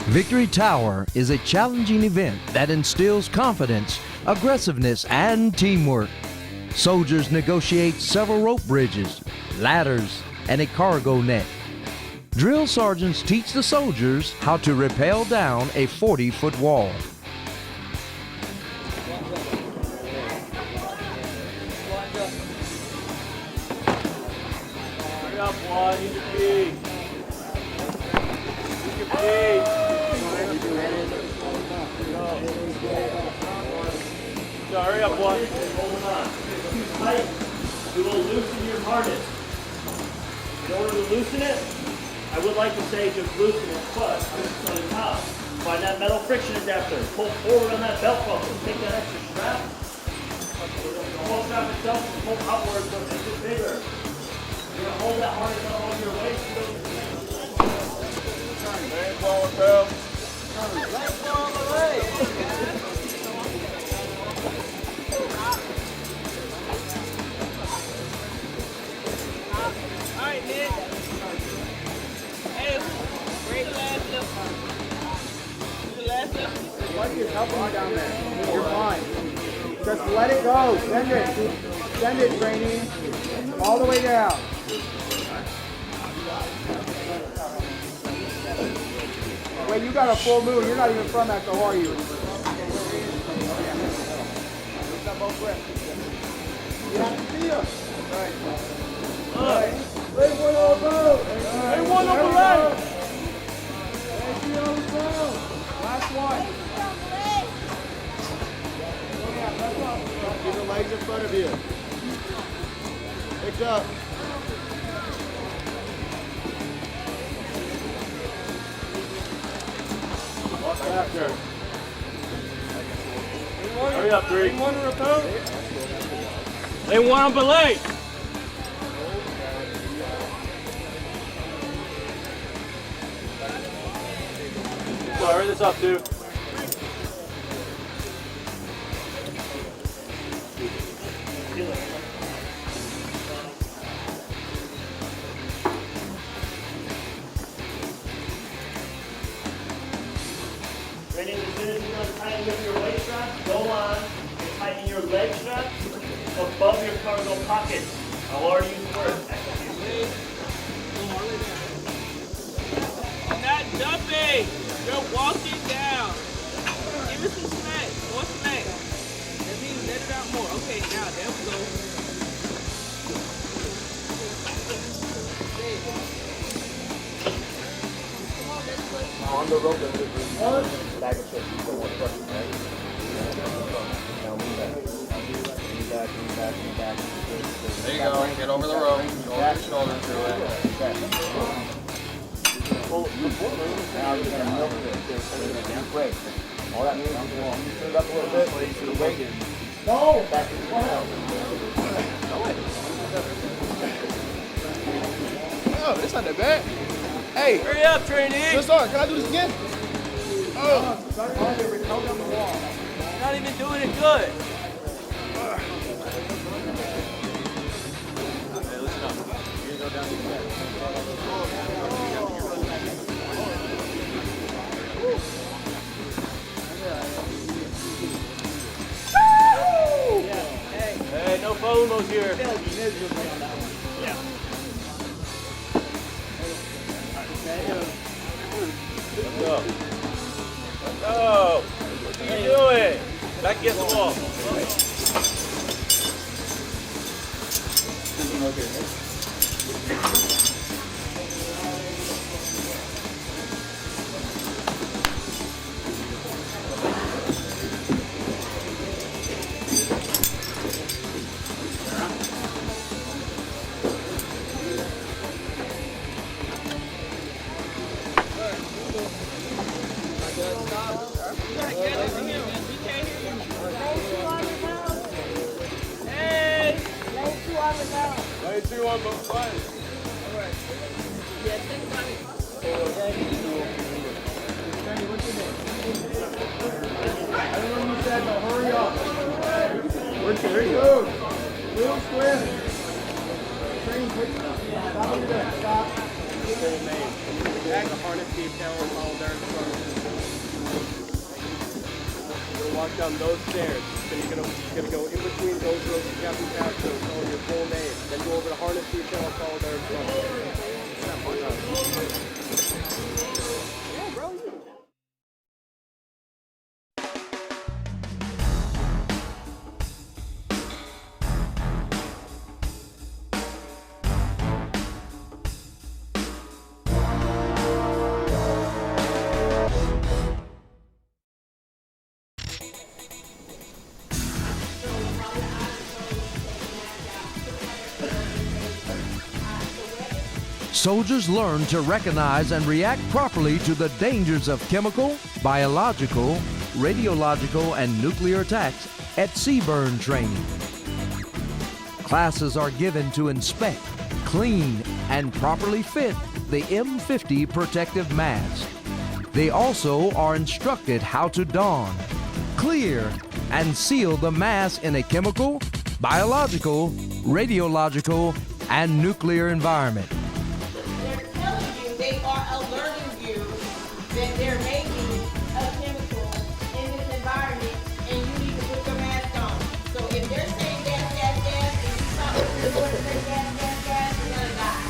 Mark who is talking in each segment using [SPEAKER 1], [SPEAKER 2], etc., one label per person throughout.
[SPEAKER 1] Victory Tower is a challenging event that instills confidence, aggressiveness, and teamwork. Soldiers negotiate several rope bridges, ladders, and a cargo net. Drill sergeants teach the soldiers how to rappel down a 40-foot wall.
[SPEAKER 2] Hurry up, Juan. Use your feet. Use your feet. So hurry up, Juan. Hold on. If it's too tight, you will loosen your harness. In order to loosen it, I would like to say just loosen it, but I'm going to tell you how. Find that metal friction adapter. Pull forward on that belt buckle. Take that extra strap. The whole strap itself and pull outward so it makes it bigger. You're going to hold that harness up over your waist. Land forward, Bill. Land forward, the leg.
[SPEAKER 3] Alright, man. Hey, break the last lift. The last lift.
[SPEAKER 4] Mike is helping you down there. You're fine. Just let it go. Send it. Send it, training. All the way down. Wait, you got a full move. You're not even from that, so are you? You have to feel. Right. Lay one on the boat. Lay one on the leg. Lay on the boat. Last one. Keep the legs in front of you. Pick up.
[SPEAKER 2] Walk after. Hurry up, three.
[SPEAKER 4] One to repel.
[SPEAKER 2] Lay one on belay. So hurry this up, too. Training, as soon as you're done tightening your waist straps, go on and tighten your leg straps above your cargo pockets. I'll already use the word.
[SPEAKER 3] You're not jumping. You're walking down. Give it some smack. More smack. That means let it out more. Okay, now there we go.
[SPEAKER 4] On the rope, bag of chips. You don't want to crush it, right? Now move back. Move back, move back, move back.
[SPEAKER 5] There you go. Get over the rope. Shoulder to shoulder through it.
[SPEAKER 4] Now you're going to milk it. Deep break. All that means is you turn it up a little bit. Wait. No! Back to the ground.
[SPEAKER 5] Oh, that's not that bad. Hey,
[SPEAKER 2] Hurry up, trainee!
[SPEAKER 5] just on. Can I do this again? Oh.
[SPEAKER 2] You're not even doing it good. Okay, listen up. You're going to go down to your bed. Hey, no FOMOs here. Yeah. Let's go. Let's go. What are you doing? Back against the wall.
[SPEAKER 3] Hey!
[SPEAKER 2] Lay two on both sides.
[SPEAKER 4] Everyone you said, no, hurry up. There you go. Move square. Train quick. Stop. Stop.
[SPEAKER 6] Back the harness detail and all there. You're gonna walk down those stairs. Then you're gonna go in between those rows of captain passcode, calling your full name. Then go over to harness detail and follow their instructions. Yeah, bro.
[SPEAKER 1] Soldiers learn to recognize and react properly to the dangers of chemical, biological, radiological, and nuclear attacks at CBurn training. Classes are given to inspect, clean, and properly fit the M50 protective mask. They also are instructed how to don, clear, and seal the mask in a chemical, biological, radiological, and nuclear environment.
[SPEAKER 7] They are alerting you that there may be a chemical in this environment and you need to put your mask on. So if they're saying gas, gas, gas, and you stop listening to what they say gas, gas, gas, you're gonna die.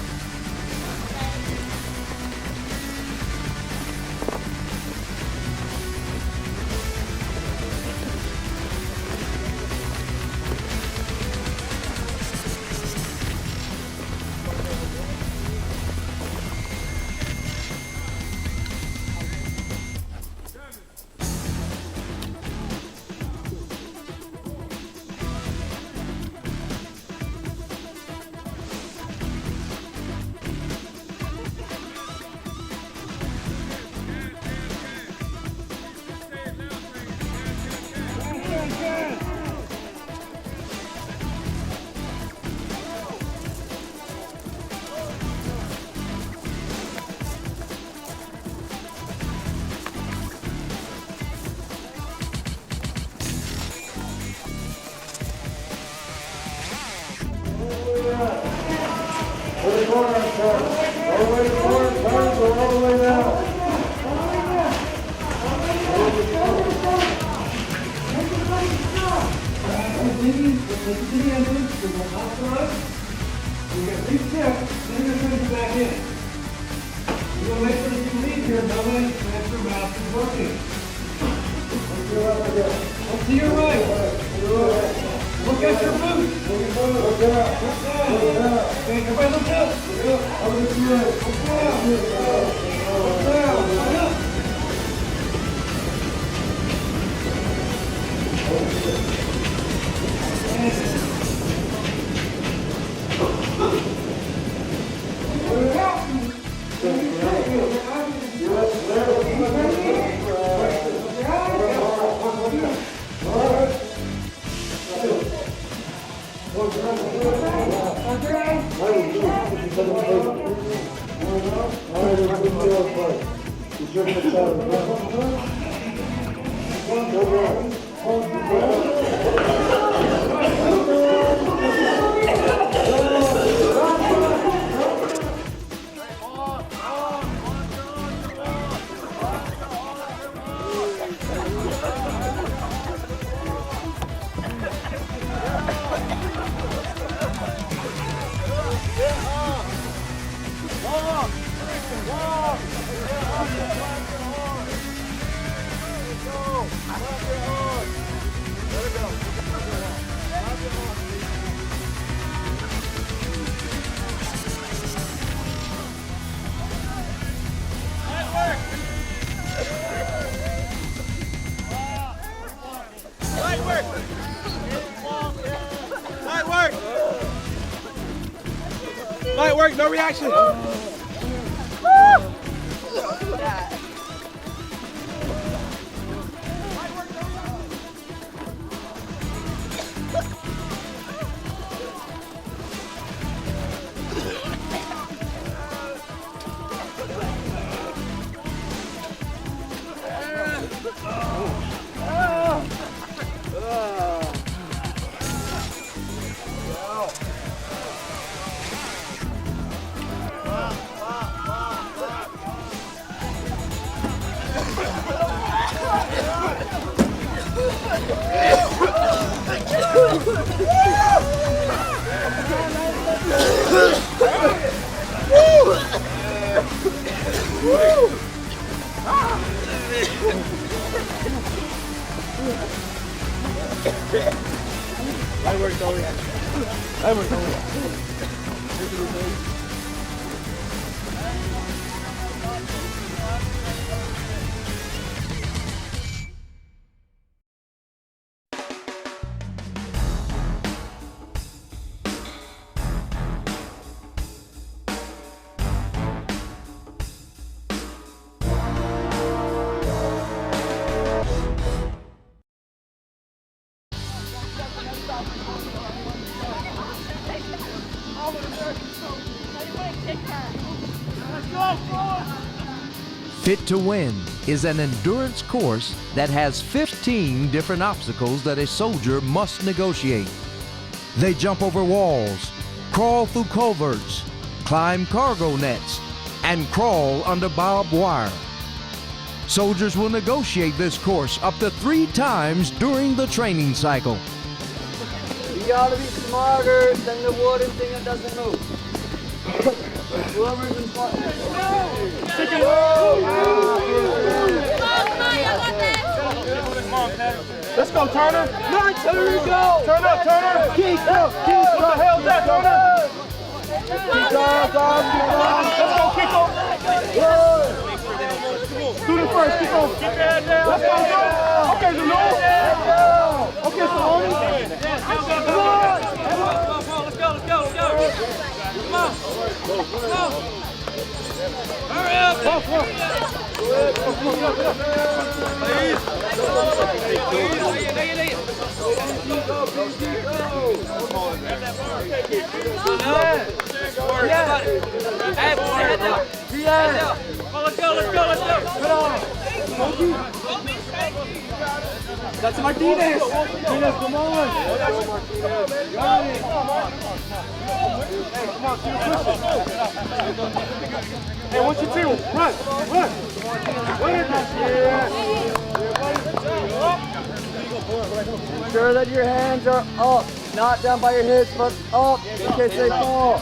[SPEAKER 6] Light work, no reaction.
[SPEAKER 1] Fit to Win is an endurance course that has 15 different obstacles that a soldier must negotiate. They jump over walls, crawl through culverts, climb cargo nets, and crawl under barbed wire. Soldiers will negotiate this course up to 3 times during the training cycle.
[SPEAKER 8] You gotta be smarter than the wooden thing that doesn't move. Whoever's in front.
[SPEAKER 6] Let's go, Turner.
[SPEAKER 8] Nice, here we go.
[SPEAKER 6] Turn up, Turner.
[SPEAKER 8] Keep up, keep
[SPEAKER 6] What the hell's that, Turner?
[SPEAKER 8] Keep on.
[SPEAKER 6] Let's go, kick off. Do the first, kick off. Keep your head down. Let's go, Zulu. Okay, Zulu. Okay, Saloni. Come on.
[SPEAKER 3] Let's go. Come on. Hurry up.
[SPEAKER 6] That's Martinez. Martinez, come on. Got it. Hey, 1, 2, 3. Run.
[SPEAKER 8] Ensure that your hands are up, not down by your hips, but up in case they fall.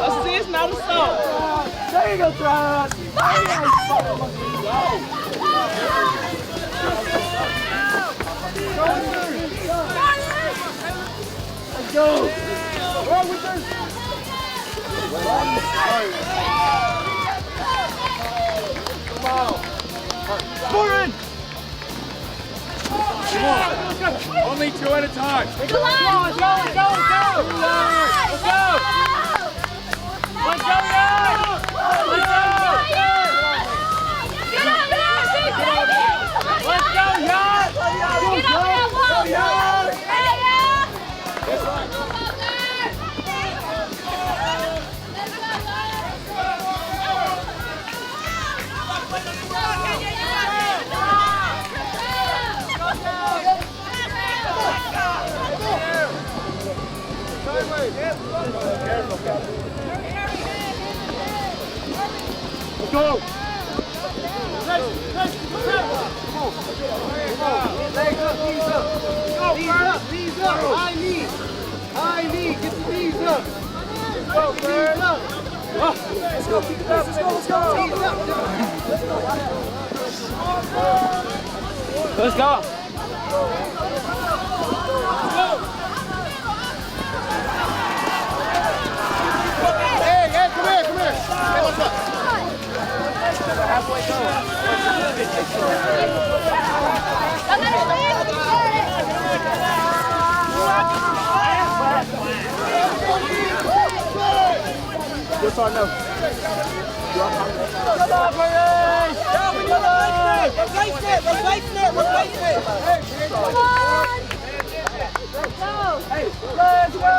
[SPEAKER 3] Let's see, it's not a song.
[SPEAKER 8] There you go, Travis. Let's go. Wrong with this.
[SPEAKER 6] Foreign. Only 2 at a time.
[SPEAKER 7] Come on!
[SPEAKER 6] Let's go! Let's go, guys! Let's go!
[SPEAKER 8] Knees up. High knee. Get the knees up. Let's go, Bird. Let's go.
[SPEAKER 6] Let's go! Hey, come here. Hey, what's up? Yes or no? Come on, British!
[SPEAKER 7] Replace it! Come on! Let's go!
[SPEAKER 6] Hey, let's go!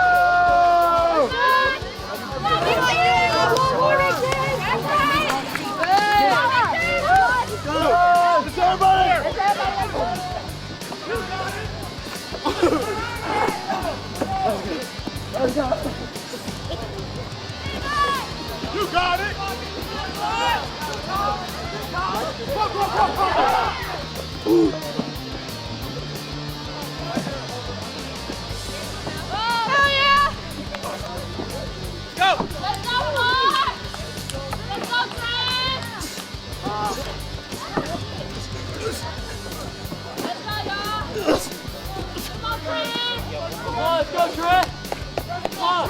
[SPEAKER 6] You got it!
[SPEAKER 7] Go! Let's go,
[SPEAKER 2] Come on, let's go, Trent. Come on.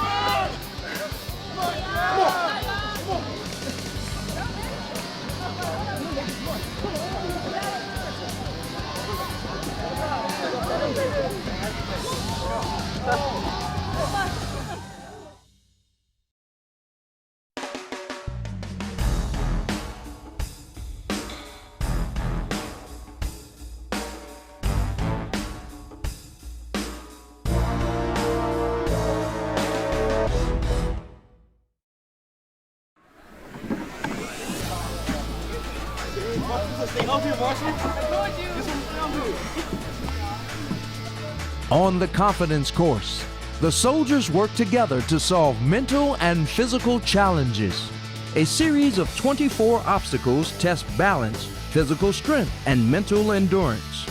[SPEAKER 1] On the confidence course, the soldiers work together to solve mental and physical challenges. A series of 24 obstacles test balance, physical strength, and mental endurance.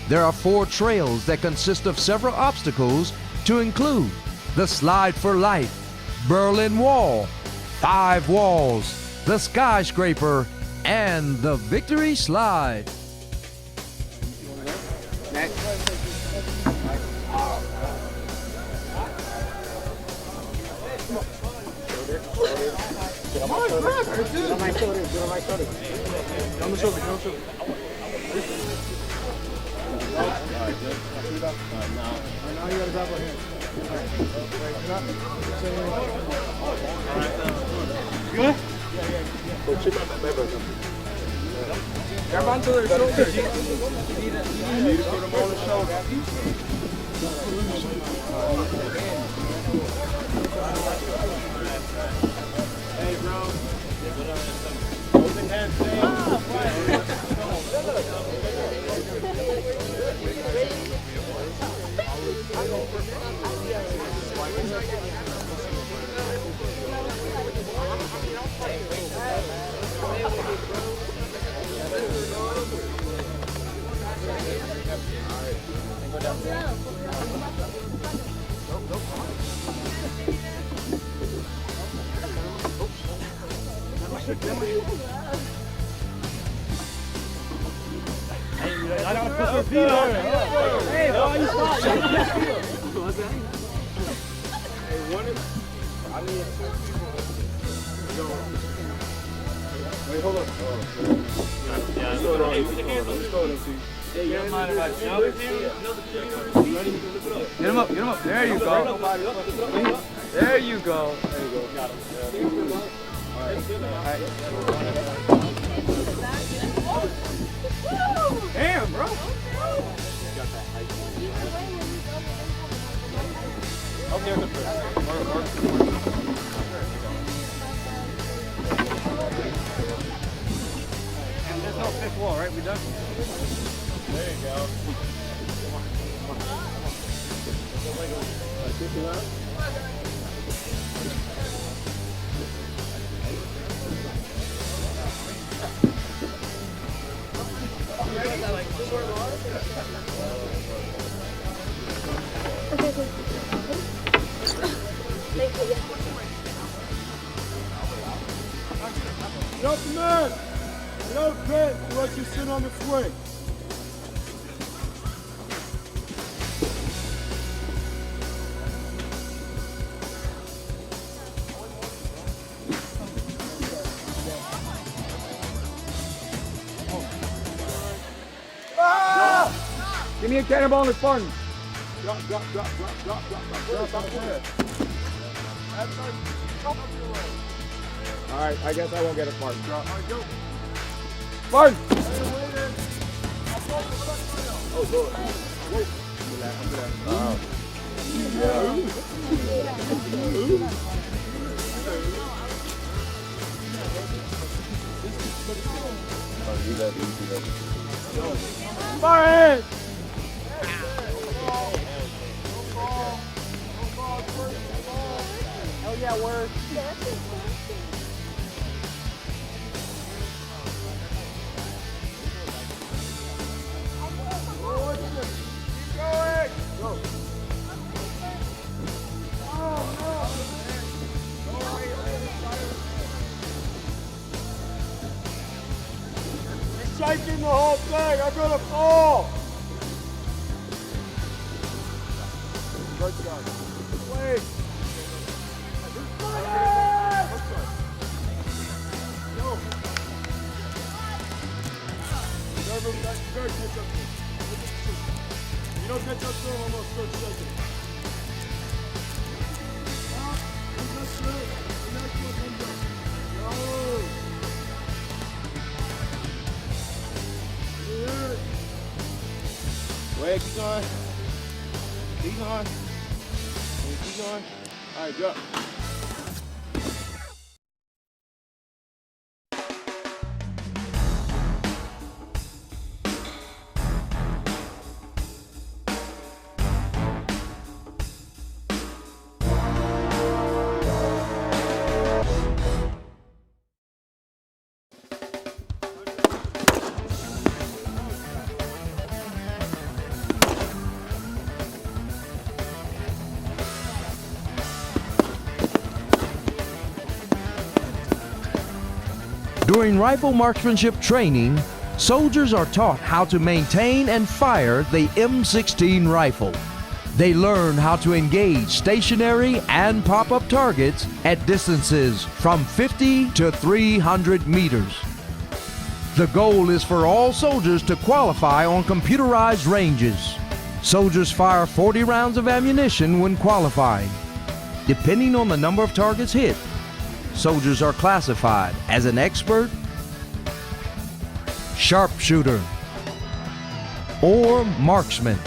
[SPEAKER 1] There are 4 trails that consist of several obstacles to include the Slide for Life, Berlin Wall, 5 Walls, the Skyscraper, and the Victory Slide.
[SPEAKER 4] Get on my shoulder. Get on my shoulder. Get on my shoulder. Get on the shoulder. Get on the shoulder. Alright, good. Alright, now you gotta grab our hand. Good? Yeah. Go check out that member. Grab onto their shoulders. You need to put them on the shoulder. Hey, bro. Open hands, I gotta put your feet on it. Hey, why you stop? What's that? Hey, one is. I need. Wait, hold on. Yeah, let's go. Let's go. Hey, you don't mind if I jump? Get him up, get him up. There you go. There you go. There you go. Got him. All right. Damn, bro. Okay, and there's no fifth wall, right? We done? There you go. Gentlemen, no pit to let you sit on the swing. Give me a cannonball in the Spartan. Drop. All right, I guess I won't get a Spartan. All right, go. Spartan! Oh, Lord. Wait. Wow. Spartan! Hell yeah, word.
[SPEAKER 8] shaking the whole thing. I'm gonna fall. Good job. Wait. No. You don't catch up to him almost 30 seconds.
[SPEAKER 4] Wait, keep going. Keep going. Keep going. All right, drop.
[SPEAKER 1] During rifle marksmanship training, soldiers are taught how to maintain and fire the M16 rifle. They learn how to engage stationary and pop-up targets at distances from 50 to 300 meters. The goal is for all soldiers to qualify on computerized ranges. Soldiers fire 40 rounds of ammunition when qualifying. Depending on the number of targets hit, soldiers are classified as an expert, sharpshooter, or marksman.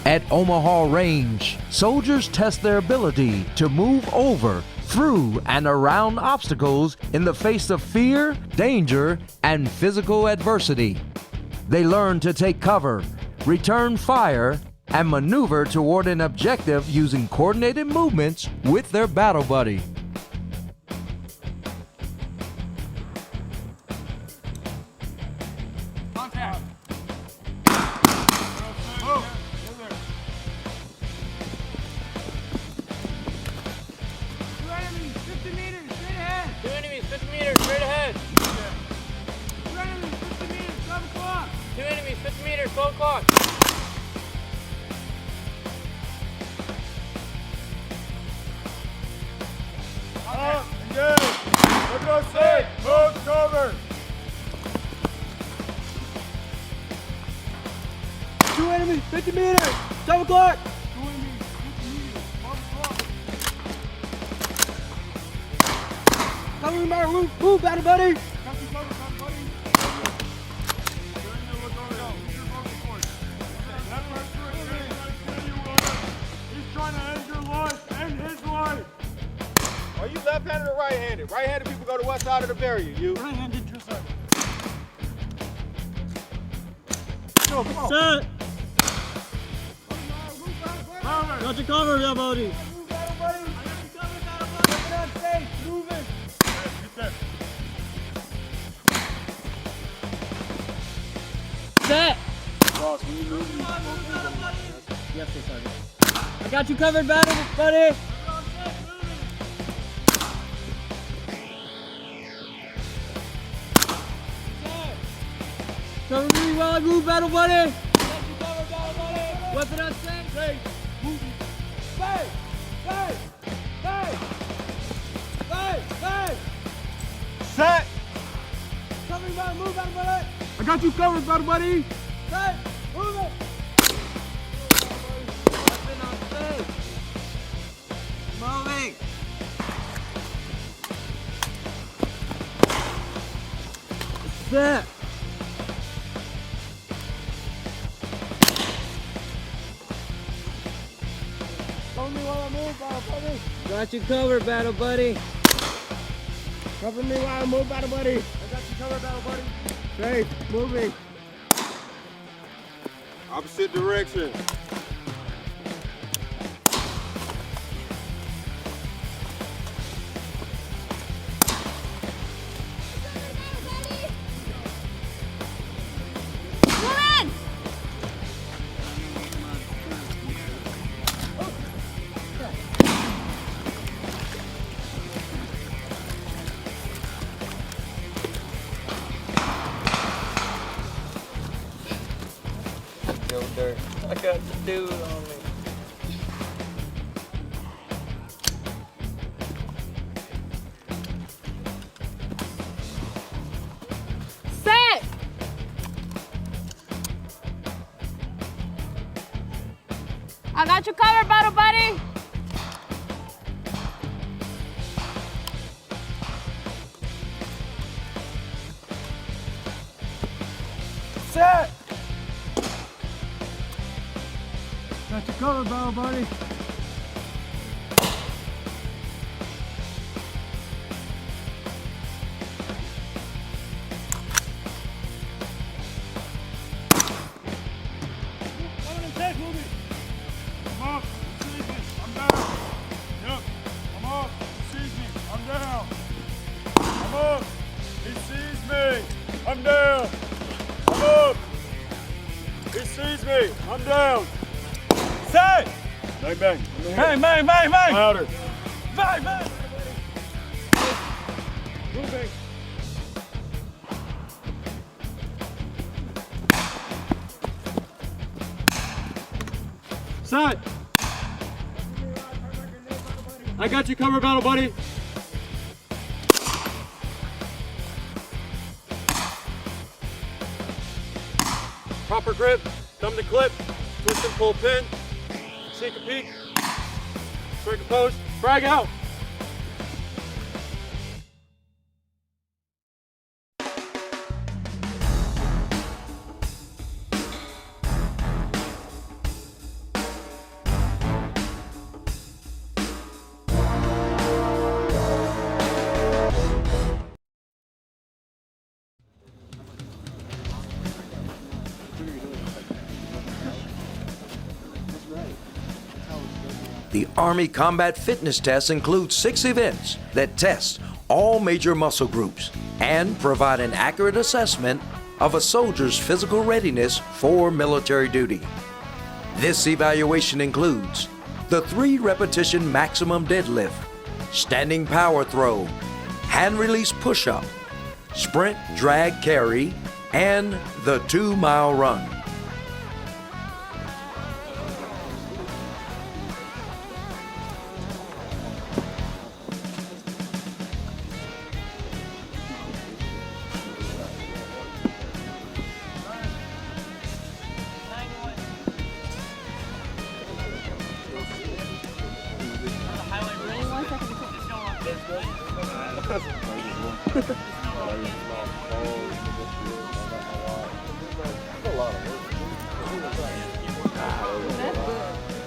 [SPEAKER 1] At Omaha Range, soldiers test their ability to move over, through, and around obstacles in the face of fear, danger, and physical adversity. They learn to take cover, return fire, and maneuver toward an objective using coordinated movements with their battle buddy.
[SPEAKER 3] Contact. Two enemies, 50 meters, straight ahead. Two enemies, 50 meters, straight ahead. Two enemies, 50 meters, 12 o'clock. Two enemies, 50 meters, 12 o'clock.
[SPEAKER 6] Engage! Look at us say! Move cover!
[SPEAKER 8] Two enemies, 50 meters, 12 o'clock.
[SPEAKER 6] Two enemies, 50 meters, 12 o'clock.
[SPEAKER 8] Cover me, Mark. Move, battle buddy.
[SPEAKER 6] Got you covered, buddy. Turn your look over. Go. Use your vocal cords. Left, right, you want. He's trying to end your life, end his life.
[SPEAKER 4] Are you left-handed or right-handed? Right-handed people go to what side of the barrier? You?
[SPEAKER 6] Right-handed, your side.
[SPEAKER 8] Go, come on. Set.
[SPEAKER 6] Power.
[SPEAKER 8] Got your cover, yeah, buddy.
[SPEAKER 6] Move, battle buddy. I got you covered, battle buddy. Look at that face. Moving. Get that.
[SPEAKER 8] Set.
[SPEAKER 6] Boss, when you move,
[SPEAKER 8] Yes, sir, Sergeant. I got you covered, battle buddy. Cover me while I move, battle buddy. I got you covered, battle buddy. Weapon on set.
[SPEAKER 6] Hey, moving.
[SPEAKER 8] Bang! Bang! Bang! Bang! Bang!
[SPEAKER 6] Set.
[SPEAKER 8] Cover me while I move, battle buddy.
[SPEAKER 6] I got you covered, battle buddy.
[SPEAKER 8] Set! Move it! Weapon on set. Moving! Set!
[SPEAKER 6] Cover me while I move, battle buddy.
[SPEAKER 8] Got you covered, battle buddy.
[SPEAKER 6] Cover me while I move, battle buddy. I got you covered, battle buddy.
[SPEAKER 8] Safe, moving.
[SPEAKER 4] Opposite direction.
[SPEAKER 3] I got the dude on me.
[SPEAKER 9] Set! I got you covered, battle buddy.
[SPEAKER 6] Set. Got you covered, battle buddy. I'm up. He sees me. I'm down. Yep. I'm up. He sees me. I'm down. I'm up. He sees me. I'm down. I'm up. He sees me. I'm down. Set. Bang, bang. Bang, bang, bang, bang. Louder. Bang, bang. Moving. Set. I got you covered, battle buddy. Proper grip, thumb to clip, twist and pull pin, sneak a peek, strike a post, frag out.
[SPEAKER 1] The Army Combat Fitness Test includes 6 events that test all major muscle groups and provide an accurate assessment of a soldier's physical readiness for military duty. This evaluation includes the 3-repetition maximum deadlift, standing power throw, hand release push-up, sprint drag carry, and the 2-mile run.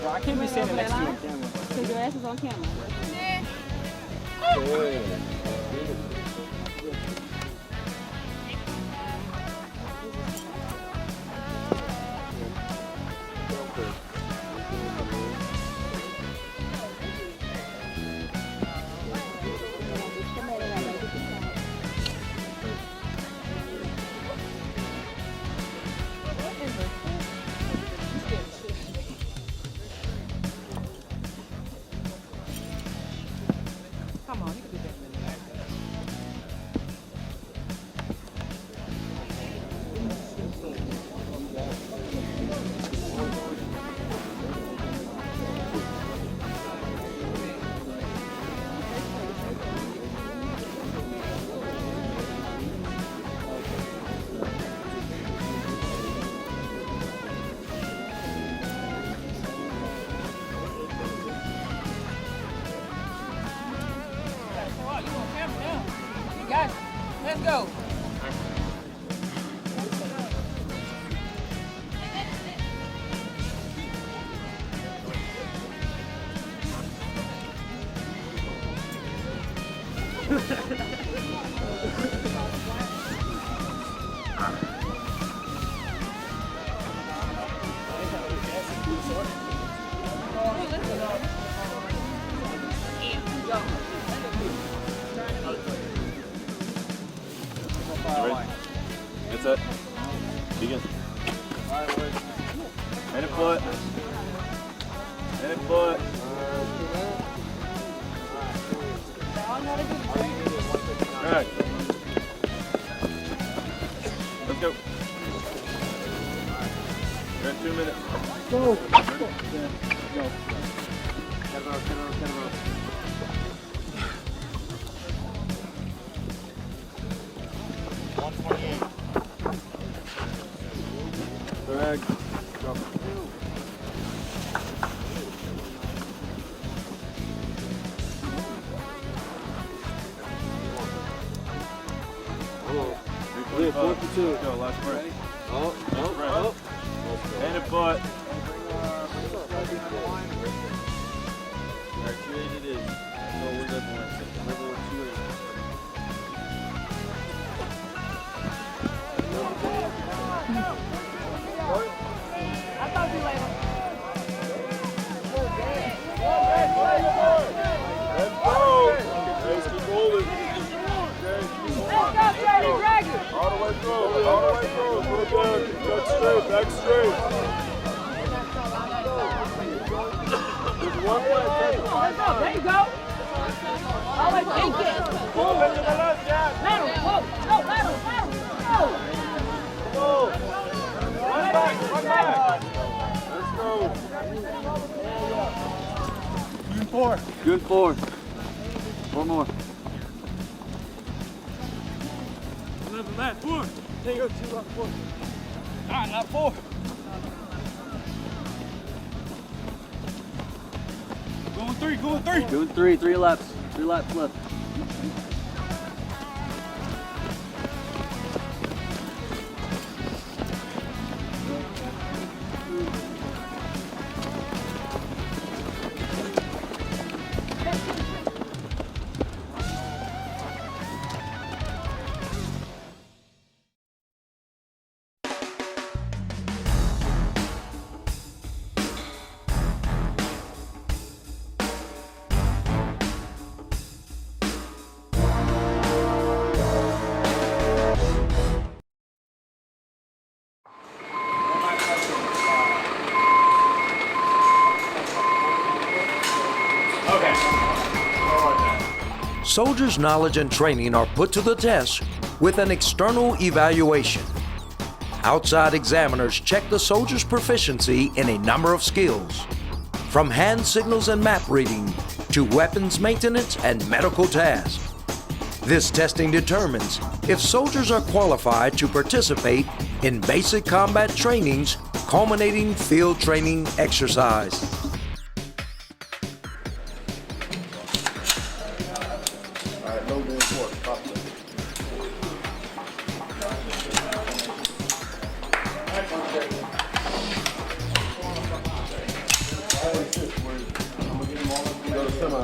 [SPEAKER 3] I can't be standing next to you on camera.
[SPEAKER 9] Because your ass is on camera.
[SPEAKER 3] Come on, you can do that. Guys, let's go.
[SPEAKER 6] That's it. Begin. Head and foot. Head and foot. Alright. Let's go. We're at 2 minutes. Go. Go. Correct. Go. Clear, 42. Go, last breath. Oh. Hand and foot. Alright, 280 it is. So we're looking at 280.
[SPEAKER 9] I'll talk to you later.
[SPEAKER 6] Let's go! Let's keep rolling.
[SPEAKER 9] Let's go, Teddy Dragon.
[SPEAKER 6] All the way through. All the way through. Good, good. Back straight. Back straight. There's one way.
[SPEAKER 9] Let's go. There you go. All the way to
[SPEAKER 6] Go to the left, Jack.
[SPEAKER 9] Lateral. Whoa. Go, lateral. Go.
[SPEAKER 6] Run back. Run back. Let's go. Good 4. Good 4. One more. Another left. 4. There you go. 2 left. 4. Not 4. Going 3. Going 3.
[SPEAKER 4] Doing 3. 3 laps. 3 laps left.
[SPEAKER 1] soldiers' knowledge and training are put to the test with an external evaluation. Outside examiners check the soldier's proficiency in a number of skills, from hand signals and map reading to weapons maintenance and medical tasks. This testing determines if soldiers are qualified to participate in basic combat trainings, culminating field training exercise.
[SPEAKER 4] All right, load the import. Go to semi.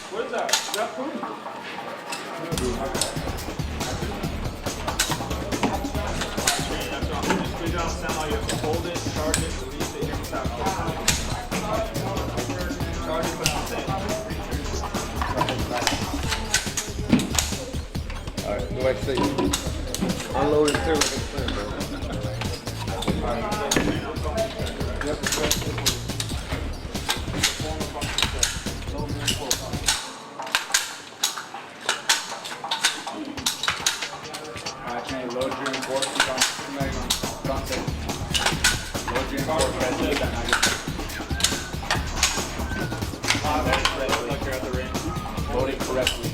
[SPEAKER 2] What is that? Is that food? Just put it on semi, you have to hold it, charge it, release it, here without charge it without saying.
[SPEAKER 4] All right, go back to station. Unload it too.
[SPEAKER 6] Load your import. Load your import.
[SPEAKER 2] Like you're at the range.
[SPEAKER 4] Load it correctly.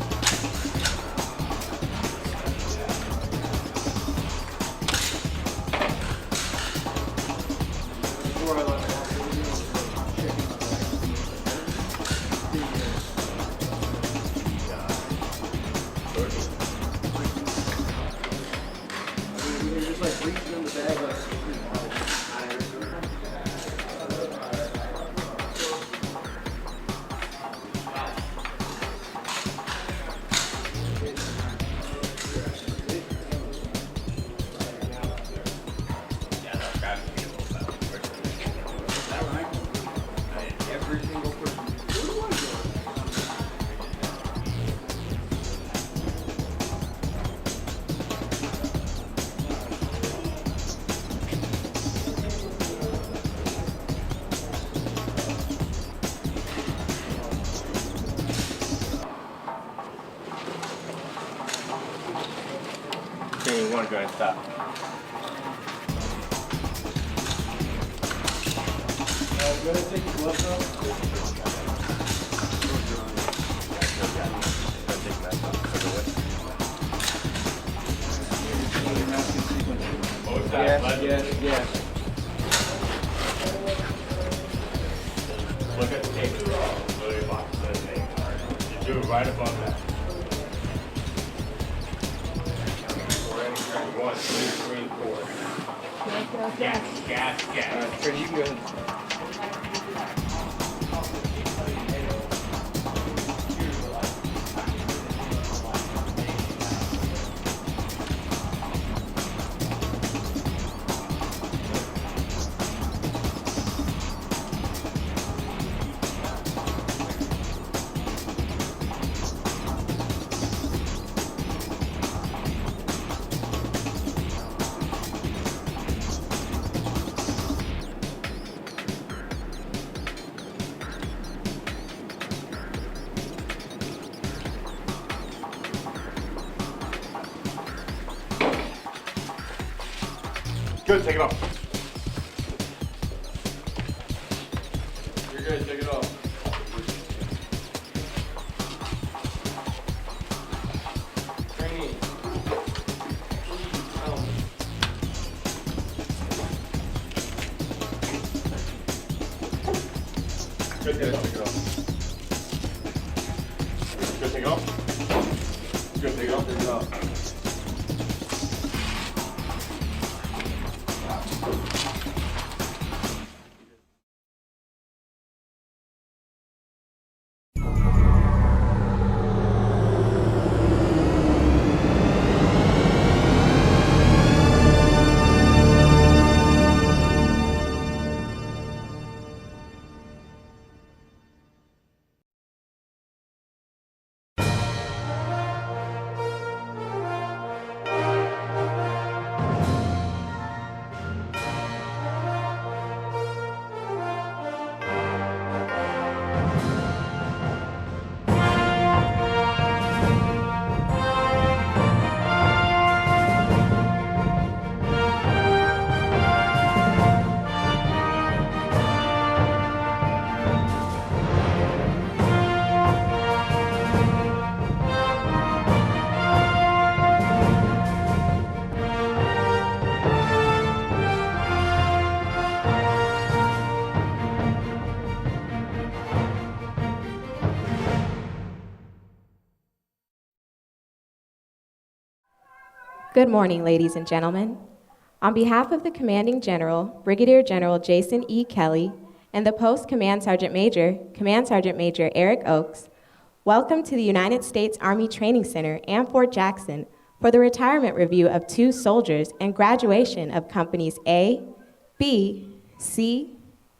[SPEAKER 2] Okay, you want to go ahead and stop.
[SPEAKER 8] Go ahead and take your gloves off.
[SPEAKER 2] Yes. Look at the tape. Literally box says tape. You do it right above that. 1, 2, 3, 4. Gas.
[SPEAKER 4] Trey, you can go ahead.
[SPEAKER 2] Good, take it off.
[SPEAKER 6] You're good, take it off.
[SPEAKER 2] Training. Good, take it off. Good, take it off. Good, take it off. Take it off.
[SPEAKER 10] Good morning, ladies and gentlemen. On behalf of the Commanding General, Brigadier General Jason E. Kelly, and the Post Command Sergeant Major Eric Oakes, welcome to the United States Army Training Center and Fort Jackson for the retirement review of 2 soldiers and graduation of Companies A, B, C,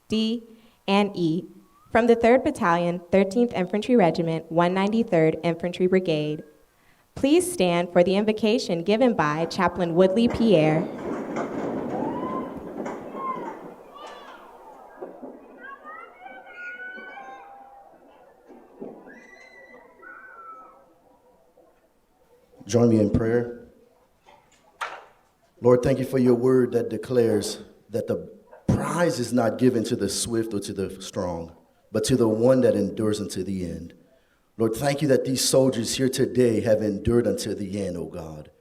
[SPEAKER 10] D, and E from the 3rd Battalion, 13th Infantry Regiment, 193rd Infantry Brigade. Please stand for the invocation given by Chaplain Woodley Pierre.
[SPEAKER 4] Join me in prayer. Lord, thank you for your word that declares that the prize is not given to the swift or to the strong, but to the one that endures unto the end. Lord, thank you that these soldiers here today have endured until the end, oh God.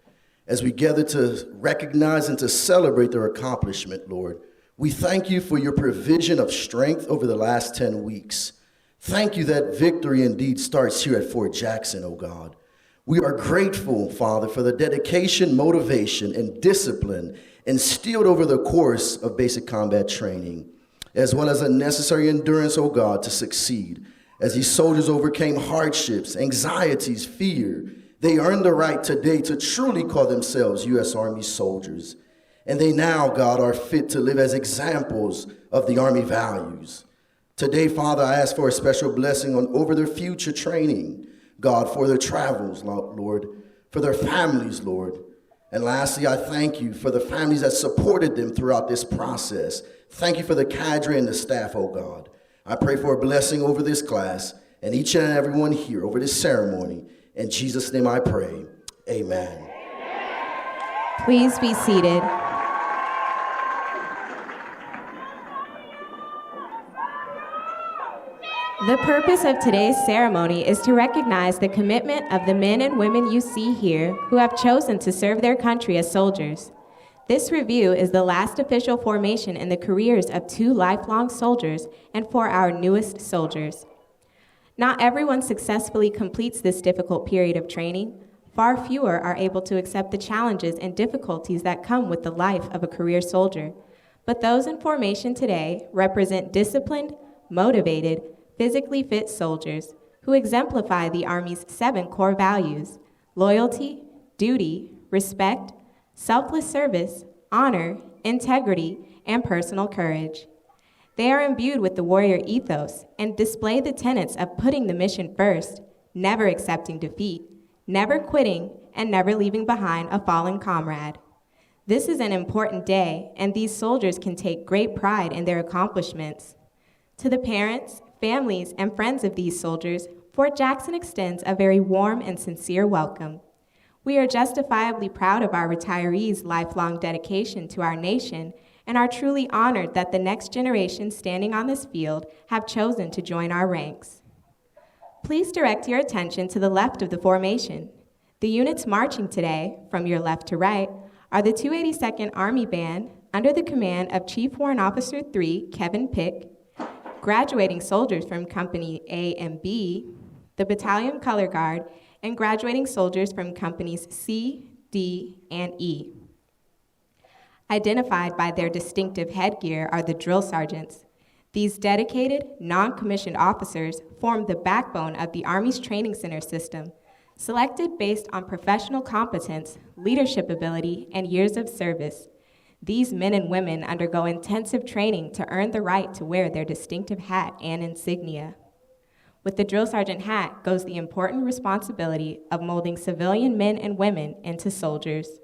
[SPEAKER 4] As we gather to recognize and to celebrate their accomplishment, Lord, we thank you for your provision of strength over the last 10 weeks. Thank you that victory indeed starts here at Fort Jackson, oh God. We are grateful, Father, for the dedication, motivation, and discipline instilled over the course of basic combat training, as well as a necessary endurance, oh God, to succeed. As these soldiers overcame hardships, anxieties, fear, they earned the right today to truly call themselves U.S. Army soldiers. And they now, God, are fit to live as examples of the Army values. Today, Father, I ask for a special blessing over their future training, God, for their travels, Lord, for their families, Lord. And lastly, I thank you for the families that supported them throughout this process. Thank you for the cadre and the staff, oh God. I pray for a blessing over this class and each and everyone here over this ceremony. In Jesus' name I pray, amen.
[SPEAKER 10] Please be seated. The purpose of today's ceremony is to recognize the commitment of the men and women you see here who have chosen to serve their country as soldiers. This review is the last official formation in the careers of 2 lifelong soldiers and for our newest soldiers. Not everyone successfully completes this difficult period of training. Far fewer are able to accept the challenges and difficulties that come with the life of a career soldier. But those in formation today represent disciplined, motivated, physically fit soldiers who exemplify the Army's 7 core values: loyalty, duty, respect, selfless service, honor, integrity, and personal courage. They are imbued with the warrior ethos and display the tenets of putting the mission first, never accepting defeat, never quitting, and never leaving behind a fallen comrade. This is an important day, and these soldiers can take great pride in their accomplishments. To the parents, families, and friends of these soldiers, Fort Jackson extends a very warm and sincere welcome. We are justifiably proud of our retirees' lifelong dedication to our nation and are truly honored that the next generation standing on this field have chosen to join our ranks. Please direct your attention to the left of the formation. The units marching today, from your left to right, are the 282nd Army Band under the command of Chief Warrant Officer 3, Kevin Pick, graduating soldiers from Company A and B, the Battalion Color Guard, and graduating soldiers from Companies C, D, and E. Identified by their distinctive headgear are the drill sergeants. These dedicated, non-commissioned officers form the backbone of the Army's training center system, selected based on professional competence, leadership ability, and years of service. These men and women undergo intensive training to earn the right to wear their distinctive hat and insignia. With the drill sergeant hat goes the important responsibility of molding civilian men and women into soldiers.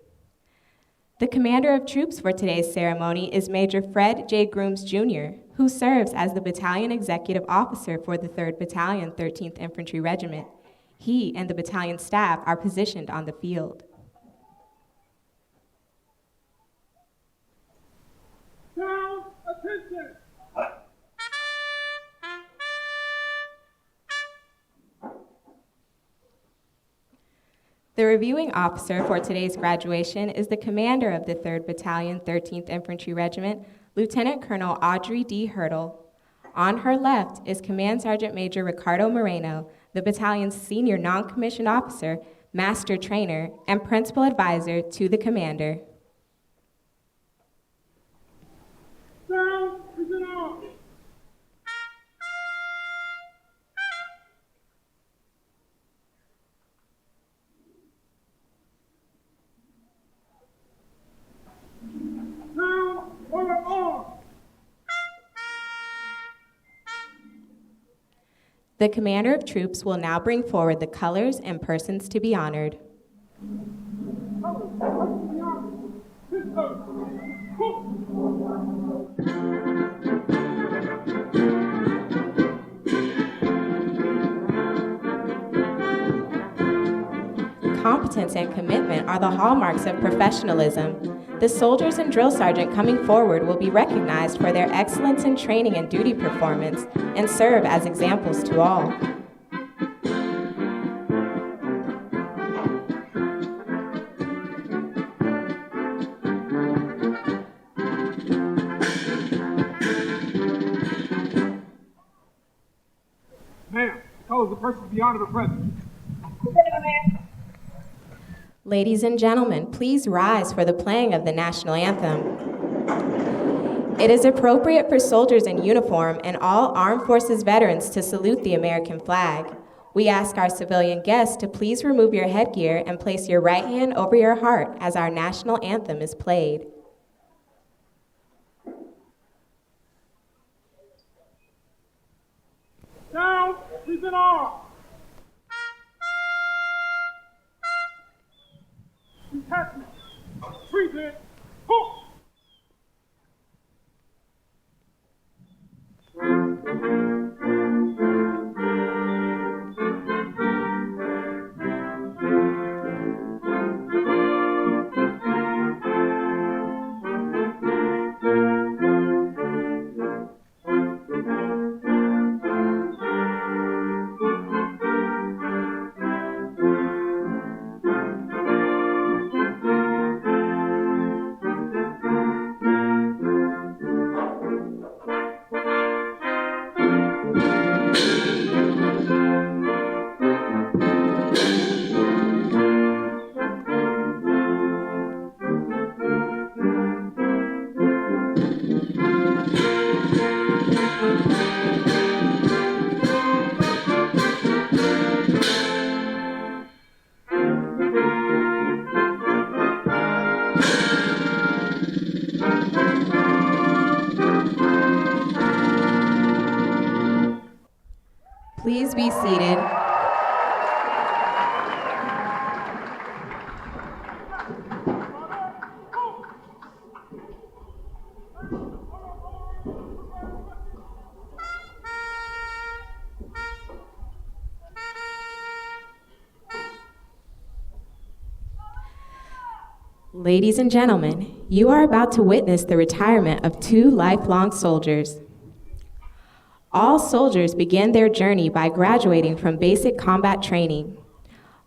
[SPEAKER 10] The commander of troops for today's ceremony is Major Fred J. Grooms, Jr., who serves as the battalion executive officer for the 3rd Battalion, 13th Infantry Regiment. He and the battalion staff are positioned on the field.
[SPEAKER 6] Now, attention!
[SPEAKER 10] The reviewing officer for today's graduation is the commander of the 3rd Battalion, 13th Infantry Regiment, Lieutenant Colonel Audrey D. Hurdle. On her left is Command Sergeant Major Ricardo Moreno, the battalion's senior non-commissioned officer, master trainer, and principal advisor to the commander.
[SPEAKER 6] Down, listen up. Down, order on.
[SPEAKER 10] The commander of troops will now bring forward the colors and persons to be honored. Competence and commitment are the hallmarks of professionalism. The soldiers and drill sergeant coming forward will be recognized for their excellence in training and duty performance and serve as examples to all.
[SPEAKER 6] Ma'am, colors the persons beyond the present.
[SPEAKER 10] Ladies and gentlemen, please rise for the playing of the national anthem. It is appropriate for soldiers in uniform and all armed forces veterans to salute the American flag. We ask our civilian guests to please remove your headgear and place your right hand over your heart as our national anthem is played.
[SPEAKER 6] Down, listen on. Detachment, treason, hook.
[SPEAKER 10] Please be seated. Ladies and gentlemen, you are about to witness the retirement of two lifelong soldiers. All soldiers begin their journey by graduating from basic combat training.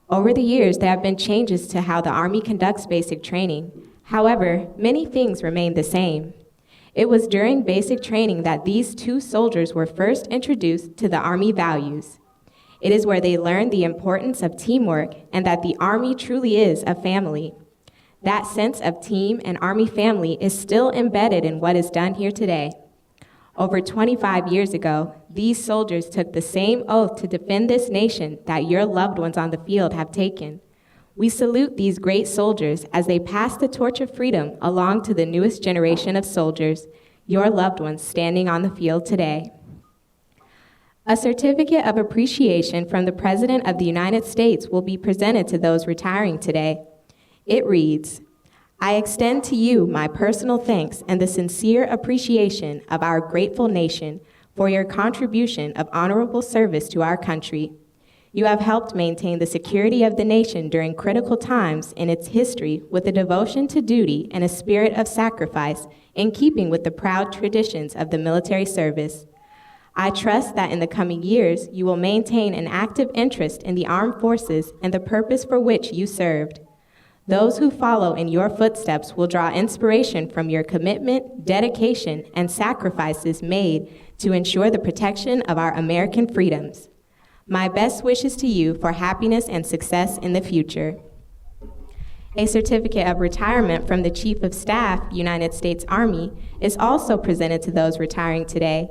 [SPEAKER 10] Over the years, there have been changes to how the Army conducts basic training. However, many things remain the same. It was during basic training that these two soldiers were first introduced to the Army values. It is where they learned the importance of teamwork and that the Army truly is a family. That sense of team and Army family is still embedded in what is done here today. Over 25 years ago, these soldiers took the same oath to defend this nation that your loved ones on the field have taken. We salute these great soldiers as they pass the torch of freedom along to the newest generation of soldiers, your loved ones standing on the field today. A certificate of appreciation from the President of the United States will be presented to those retiring today. It reads, I extend to you my personal thanks and the sincere appreciation of our grateful nation for your contribution of honorable service to our country. You have helped maintain the security of the nation during critical times in its history with a devotion to duty and a spirit of sacrifice in keeping with the proud traditions of the military service. I trust that in the coming years, you will maintain an active interest in the armed forces and the purpose for which you served. Those who follow in your footsteps will draw inspiration from your commitment, dedication, and sacrifices made to ensure the protection of our American freedoms. My best wishes to you for happiness and success in the future. A certificate of retirement from the Chief of Staff, United States Army, is also presented to those retiring today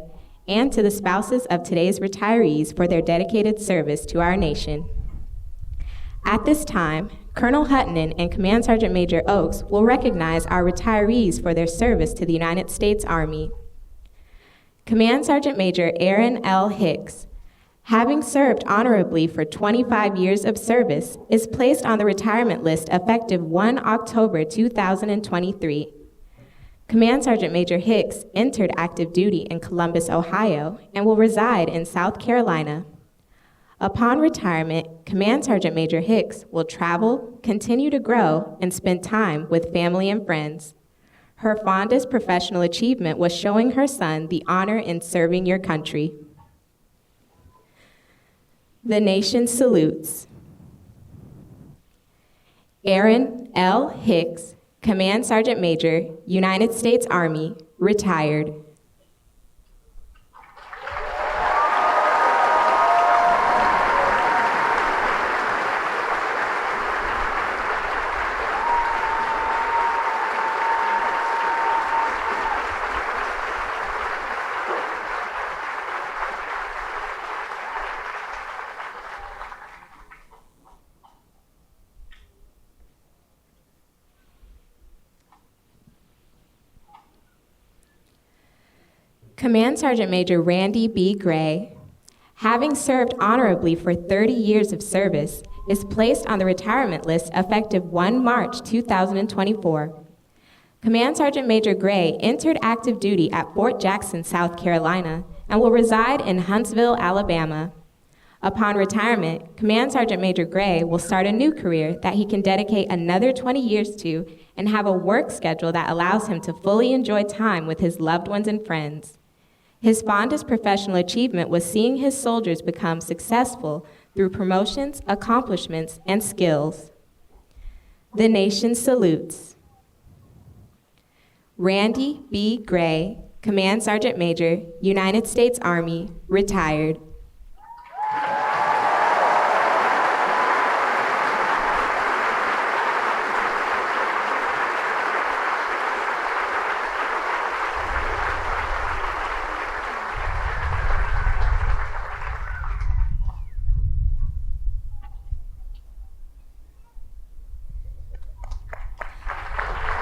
[SPEAKER 10] and to the spouses of today's retirees for their dedicated service to our nation. At this time, Colonel Huttonen and Command Sergeant Major Oakes will recognize our retirees for their service to the United States Army. Command Sergeant Major Aaron L. Hicks, having served honorably for 25 years of service, is placed on the retirement list effective 1 October 2023. Command Sergeant Major Hicks entered active duty in Columbus, Ohio, and will reside in South Carolina. Upon retirement, Command Sergeant Major Hicks will travel, continue to grow, and spend time with family and friends. Her fondest professional achievement was showing her son the honor in serving your country. The nation salutes. Aaron L. Hicks, Command Sergeant Major, United States Army, retired. Command Sergeant Major Randy B. Gray, having served honorably for 30 years of service, is placed on the retirement list effective 1 March 2024. Command Sergeant Major Gray entered active duty at Fort Jackson, South Carolina, and will reside in Huntsville, Alabama. Upon retirement, Command Sergeant Major Gray will start a new career that he can dedicate another 20 years to and have a work schedule that allows him to fully enjoy time with his loved ones and friends. His fondest professional achievement was seeing his soldiers become successful through promotions, accomplishments, and skills. The nation salutes. Randy B. Gray, Command Sergeant Major, United States Army, retired.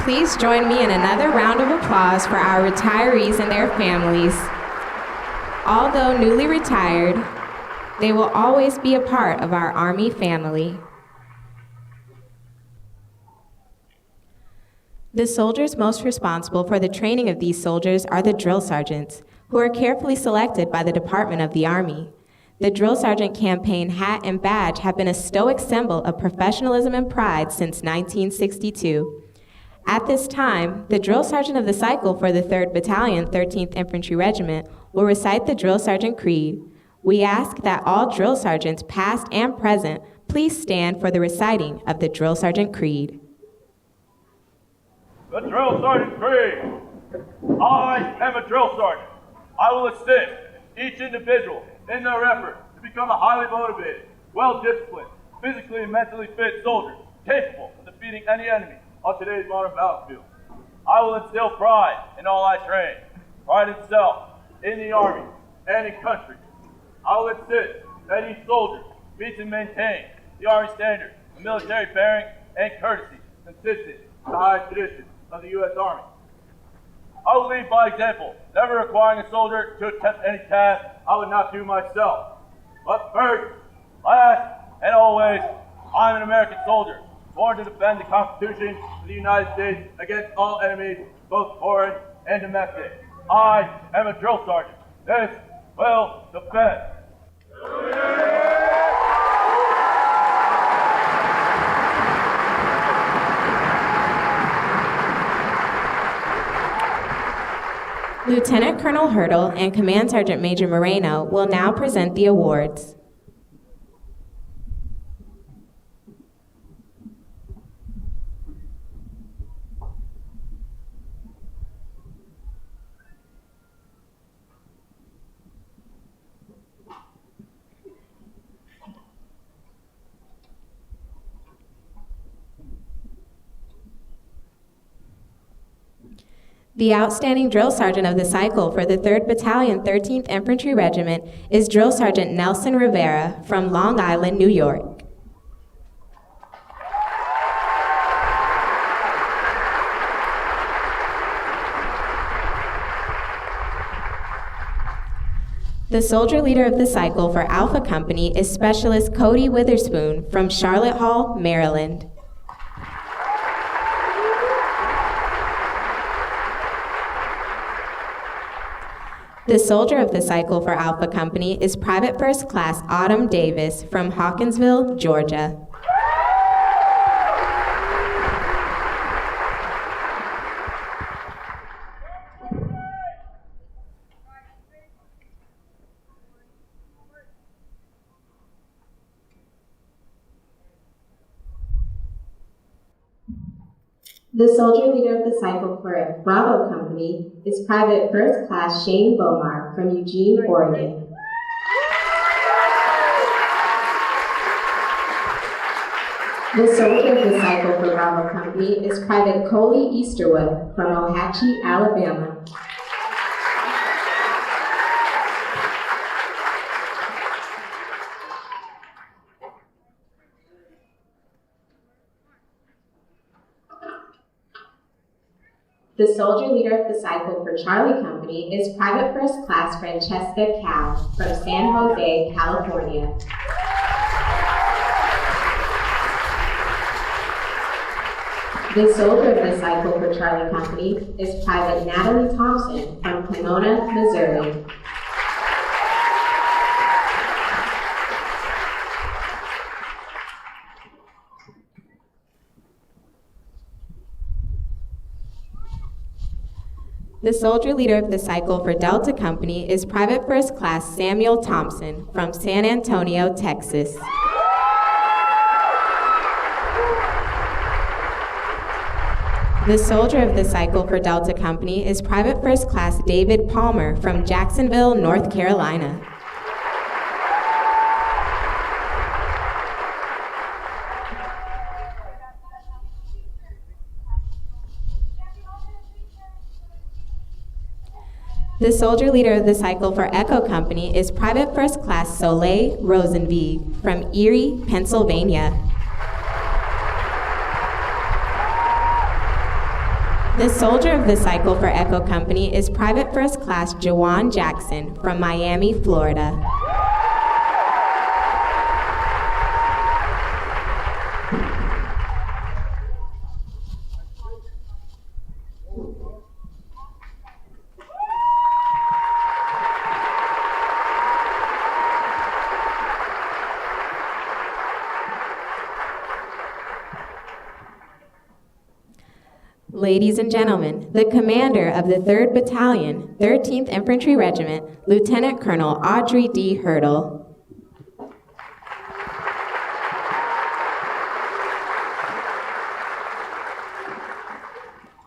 [SPEAKER 10] Please join me in another round of applause for our retirees and their families. Although newly retired, they will always be a part of our Army family. The soldiers most responsible for the training of these soldiers are the drill sergeants, who are carefully selected by the Department of the Army. The drill sergeant campaign hat and badge have been a stoic symbol of professionalism and pride since 1962. At this time, the drill sergeant of the cycle for the 3rd Battalion, 13th Infantry Regiment, will recite the drill sergeant creed. We ask that all drill sergeants, past and present, please stand for the reciting of the drill sergeant creed.
[SPEAKER 6] The drill sergeant creed. I am a drill sergeant. I will assist each individual in their effort to become a highly motivated, well-disciplined, physically and mentally fit soldier, capable of defeating any enemy on today's modern battlefield. I will instill pride in all I train, pride in self, in the Army, and in country. I will insist that each soldier meets and maintains the Army standards of military bearing and courtesy consistent with the highest traditions of the U.S. Army. I will lead by example, never requiring a soldier to attempt any task I would not do myself. But first, last, and always, I'm an American soldier, born to defend the Constitution of the United States against all enemies, both foreign and domestic. I am a drill sergeant. This will defend.
[SPEAKER 10] Lieutenant Colonel Hurdle and Command Sergeant Major Moreno will now present the awards. The outstanding drill sergeant of the cycle for the 3rd Battalion, 13th Infantry Regiment is Drill Sergeant Nelson Rivera from Long Island, New York. The soldier leader of the cycle for Alpha Company is Specialist Cody Witherspoon from Charlotte Hall, Maryland. The soldier of the cycle for Alpha Company is Private First Class Autumn Davis from Hawkinsville, Georgia. The soldier leader of the cycle for Bravo Company is Private First Class Shane Bomar from Eugene, Oregon. The soldier of the cycle for Bravo Company is Private Coley Easterwood from Ohatchee, Alabama. The soldier leader of the cycle for Charlie Company is Private First Class Francesca Cal from San Jose, California. The soldier of the cycle for Charlie Company is Private Natalie Thompson from Pomona, Missouri. The soldier leader of the cycle for Delta Company is Private First Class Samuel Thompson from San Antonio, Texas. The soldier of the cycle for Delta Company is Private First Class David Palmer from Jacksonville, North Carolina. The soldier leader of the cycle for Echo Company is Private First Class Soleil Rosenvig from Erie, Pennsylvania. The soldier of the cycle for Echo Company is Private First Class Jawan Jackson from Miami, Florida. Ladies and gentlemen, the commander of the 3rd Battalion, 13th Infantry Regiment, Lieutenant Colonel Audrey D. Hurdle.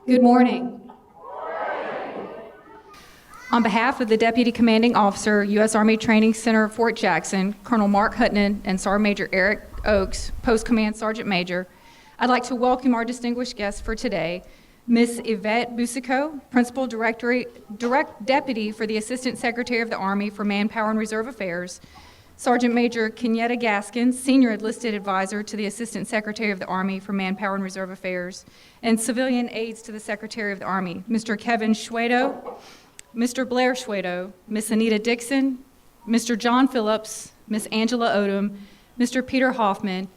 [SPEAKER 11] Good morning. On behalf of the Deputy Commanding Officer, U.S. Army Training Center, Fort Jackson, Colonel Mark Hutton and Sergeant Major Eric Oakes, Post Command Sergeant Major, I'd like to welcome our distinguished guests for today, Ms. Yvette Busico, Principal Deputy for the Assistant Secretary of the Army for Manpower and Reserve Affairs, Sergeant Major Kenyatta Gaskin, Senior Enlisted Advisor to the Assistant Secretary of the Army for Manpower and Reserve Affairs, and civilian aides to the Secretary of the Army, Mr. Kevin Schwedo, Mr. Blair Schwedo, Ms. Anita Dixon, Mr. John Phillips, Ms. Angela Odom, Mr. Peter Hoffman,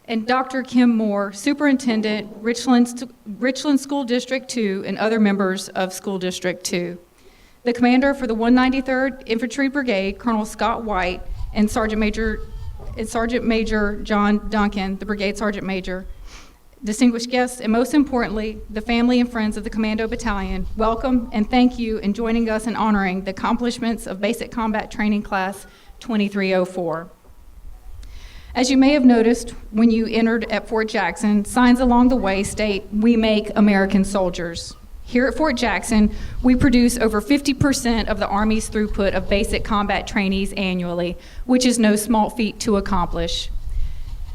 [SPEAKER 11] and Dr. Kim Moore, Superintendent, Richland School District 2, and other members of School District 2. The commander for the 193rd Infantry Brigade, Colonel Scott White, and Sergeant Major John Duncan, the Brigade Sergeant Major. Distinguished guests, and most importantly, the family and friends of the Commando Battalion, welcome and thank you in joining us in honoring the accomplishments of Basic Combat Training Class 2304. As you may have noticed when you entered at Fort Jackson, signs along the way state, "We make American soldiers." Here at Fort Jackson, we produce over 50% of the Army's throughput of basic combat trainees annually, which is no small feat to accomplish.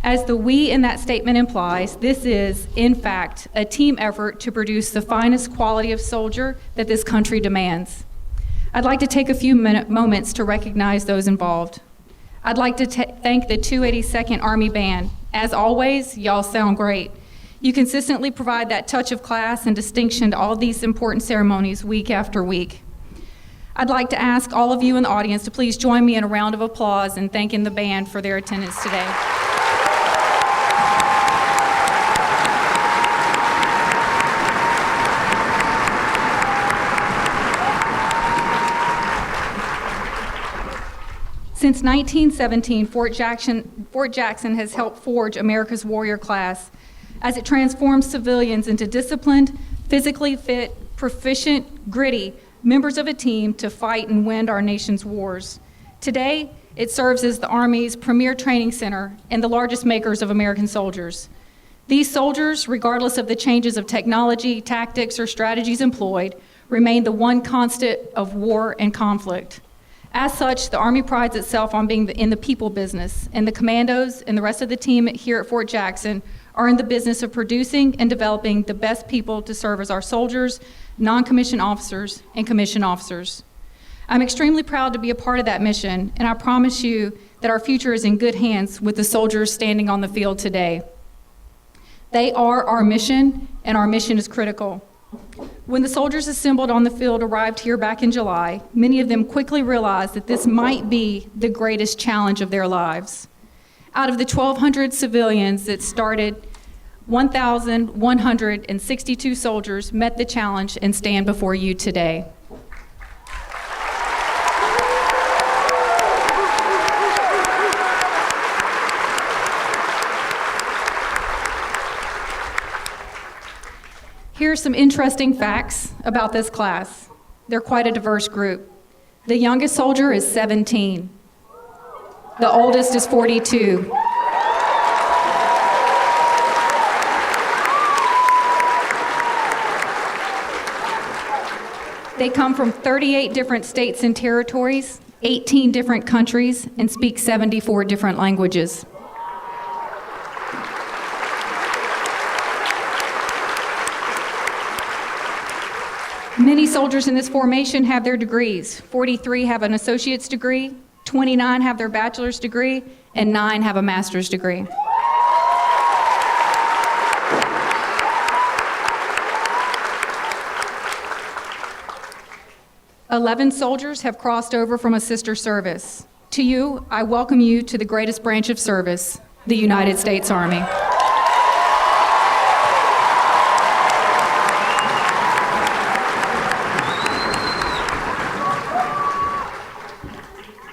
[SPEAKER 11] As the we in that statement implies, this is, in fact, a team effort to produce the finest quality of soldier that this country demands. I'd like to take a few moments to recognize those involved. I'd like to thank the 282nd Army Band. As always, y'all sound great. You consistently provide that touch of class and distinction to all these important ceremonies week after week. I'd like to ask all of you in the audience to please join me in a round of applause in thanking the band for their attendance today. Since 1917, Fort Jackson has helped forge America's warrior class as it transforms civilians into disciplined, physically fit, proficient, gritty members of a team to fight and win our nation's wars. Today, it serves as the Army's premier training center and the largest makers of American soldiers. These soldiers, regardless of the changes of technology, tactics, or strategies employed, remain the one constant of war and conflict. As such, the Army prides itself on being in the people business, and the commandos and the rest of the team here at Fort Jackson are in the business of producing and developing the best people to serve as our soldiers, non-commissioned officers, and commissioned officers. I'm extremely proud to be a part of that mission, and I promise you that our future is in good hands with the soldiers standing on the field today. They are our mission, and our mission is critical. When the soldiers assembled on the field arrived here back in July, many of them quickly realized that this might be the greatest challenge of their lives. Out of the 1,200 civilians that started, 1,162 soldiers met the challenge and stand before you today. Here are some interesting facts about this class. They're quite a diverse group. The youngest soldier is 17. The oldest is 42. They come from 38 different states and territories, 18 different countries, and speak 74 different languages. Many soldiers in this formation have their degrees. 43 have an associate's degree, 29 have their bachelor's degree, and 9 have a master's degree. "11 soldiers have crossed over from a sister service. To you, I welcome you to the greatest branch of service, the United States Army."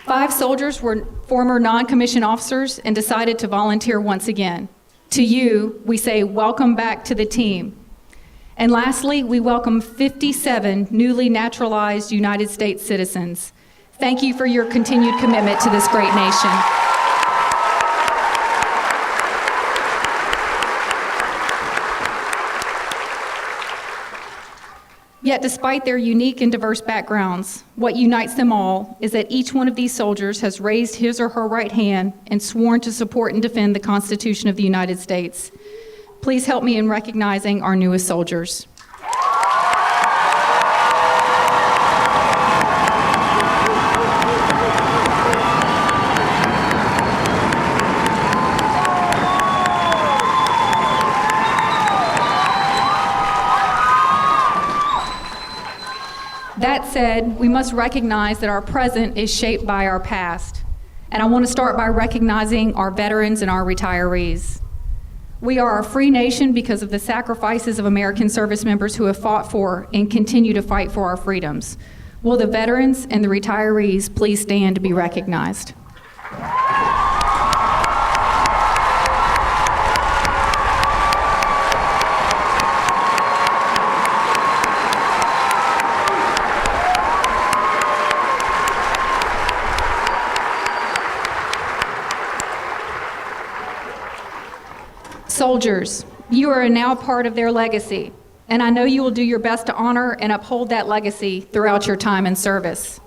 [SPEAKER 11] Five soldiers were former non-commissioned officers and decided to volunteer once again. To you, we say welcome back to the team. And lastly, we welcome 57 newly naturalized United States citizens. Thank you for your continued commitment to this great nation. Yet despite their unique and diverse backgrounds, what unites them all is that each one of these soldiers has raised his or her right hand and sworn to support and defend the Constitution of the United States. Please help me in recognizing our newest soldiers. That said, we must recognize that our present is shaped by our past. And I want to start by recognizing our veterans and our retirees. We are a free nation because of the sacrifices of American service members who have fought for and continue to fight for our freedoms. Will the veterans and the retirees please stand to be recognized? Soldiers, you are now part of their legacy, and I know you will do your best to honor and uphold that legacy throughout your time in service.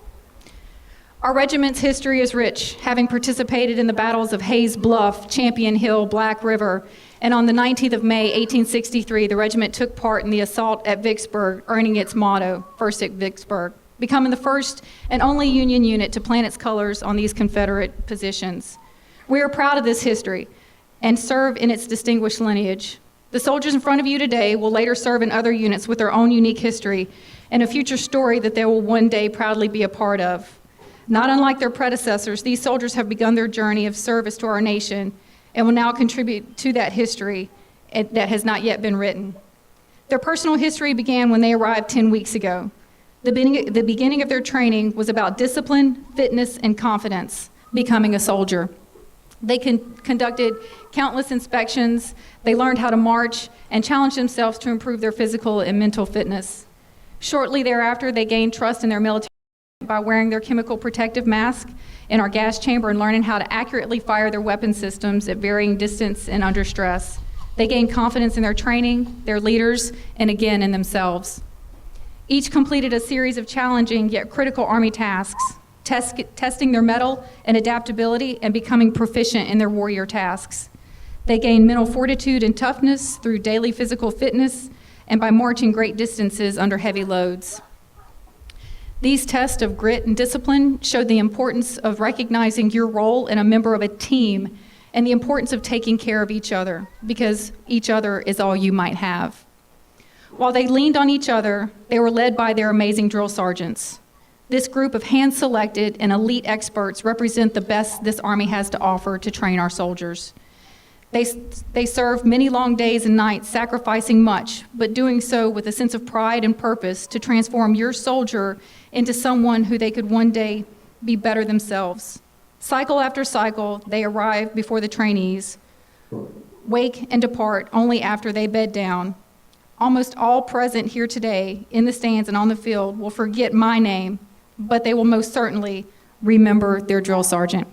[SPEAKER 11] Our regiment's history is rich, having participated in the battles of Hayes Bluff, Champion Hill, Black River, and on the 19th of May, 1863, the regiment took part in the assault at Vicksburg, earning its motto, First at Vicksburg, becoming the first and only Union unit to plant its colors on these Confederate positions. We are proud of this history and serve in its distinguished lineage. The soldiers in front of you today will later serve in other units with their own unique history and a future story that they will one day proudly be a part of. Not unlike their predecessors, these soldiers have begun their journey of service to our nation and will now contribute to that history that has not yet been written. Their personal history began when they arrived 10 weeks ago. The beginning of their training was about discipline, fitness, and confidence, becoming a soldier. They conducted countless inspections, they learned how to march, and challenged themselves to improve their physical and mental fitness. Shortly thereafter, they gained trust in their military by wearing their chemical protective mask in our gas chamber and learning how to accurately fire their weapon systems at varying distance and under stress. They gained confidence in their training, their leaders, and again in themselves. Each completed a series of challenging yet critical Army tasks, testing their mettle and adaptability and becoming proficient in their warrior tasks. They gained mental fortitude and toughness through daily physical fitness and by marching great distances under heavy loads. These tests of grit and discipline showed the importance of recognizing your role in a member of a team and the importance of taking care of each other, because each other is all you might have. While they leaned on each other, they were led by their amazing drill sergeants. This group of hand-selected and elite experts represent the best this Army has to offer to train our soldiers. They serve many long days and nights, sacrificing much, but doing so with a sense of pride and purpose to transform your soldier into someone who they could one day be better themselves. Cycle after cycle, they arrive before the trainees, wake and depart only after they bed down. Almost all present here today in the stands and on the field will forget my name, but they will most certainly remember their drill sergeant.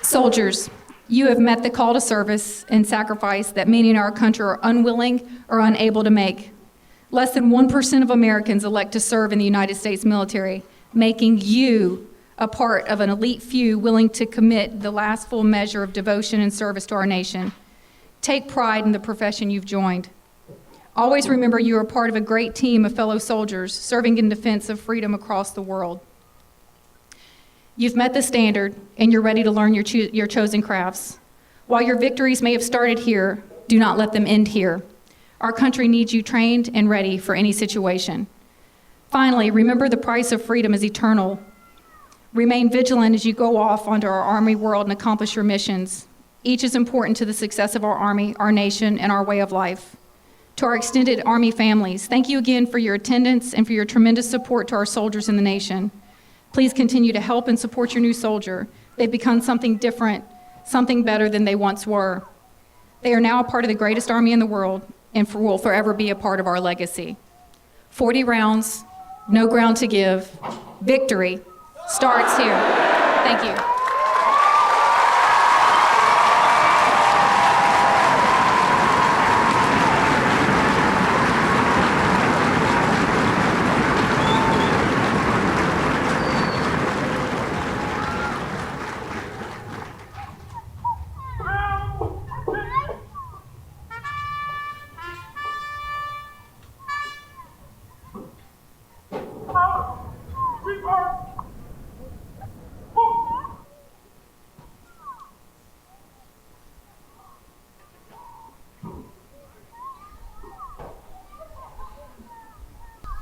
[SPEAKER 11] Soldiers, you have met the call to service and sacrifice that many in our country are unwilling or unable to make. Less than 1% of Americans elect to serve in the United States military, making you a part of an elite few willing to commit the last full measure of devotion and service to our nation. Take pride in the profession you've joined. Always remember you are part of a great team of fellow soldiers serving in defense of freedom across the world. You've met the standard, and you're ready to learn your chosen crafts. While your victories may have started here, do not let them end here. Our country needs you trained and ready for any situation. Finally, remember the price of freedom is eternal. Remain vigilant as you go off onto our Army world and accomplish your missions. Each is important to the success of our Army, our nation, and our way of life. To our extended Army families, thank you again for your attendance and for your tremendous support to our soldiers in the nation. Please continue to help and support your new soldier. They've become something different, something better than they once were. They are now a part of the greatest Army in the world and will forever be a part of our legacy. 40 rounds, no ground to give. Victory starts here. Thank you.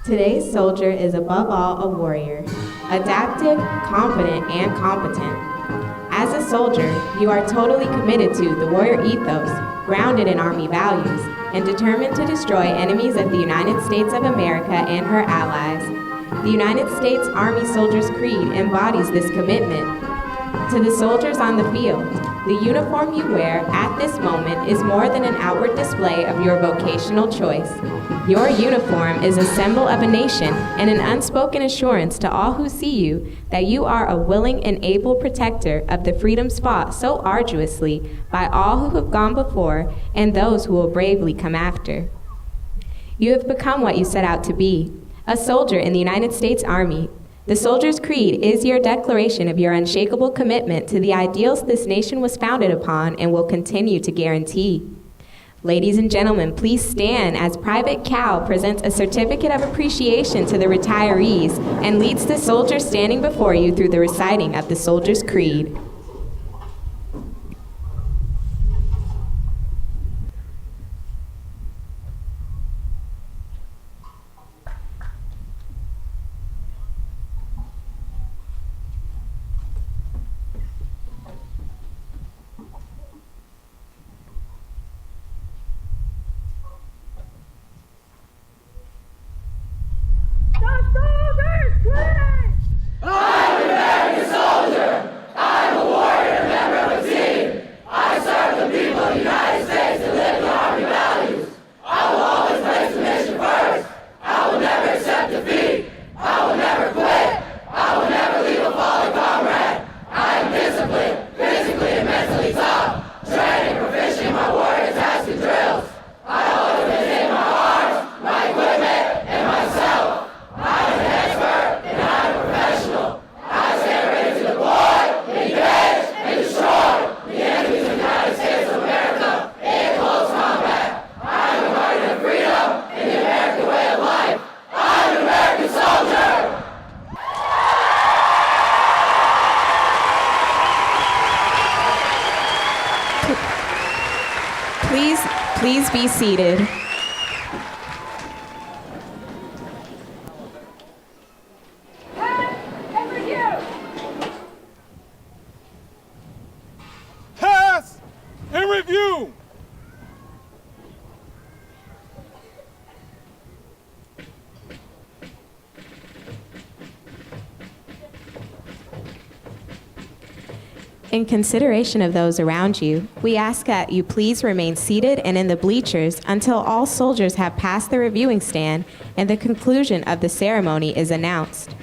[SPEAKER 10] Today's soldier is above all a warrior, adaptive, confident, and competent. As a soldier, you are totally committed to the warrior ethos, grounded in Army values, and determined to destroy enemies of the United States of America and her allies. The United States Army Soldier's Creed embodies this commitment. To the soldiers on the field, the uniform you wear at this moment is more than an outward display of your vocational choice. Your uniform is a symbol of a nation and an unspoken assurance to all who see you that you are a willing and able protector of the freedoms fought so arduously by all who have gone before and those who will bravely come after. You have become what you set out to be, a soldier in the United States Army. The Soldier's Creed is your declaration of your unshakable commitment to the ideals this nation was founded upon and will continue to guarantee. Ladies and gentlemen, please stand as Private Cal presents a certificate of appreciation to the retirees and leads the soldiers standing before you through the reciting of the Soldier's Creed. Please be seated.
[SPEAKER 6] Pass and review.
[SPEAKER 10] In consideration of those around you, we ask that you please remain seated and in the bleachers until all soldiers have passed the reviewing stand and the conclusion of the ceremony is announced.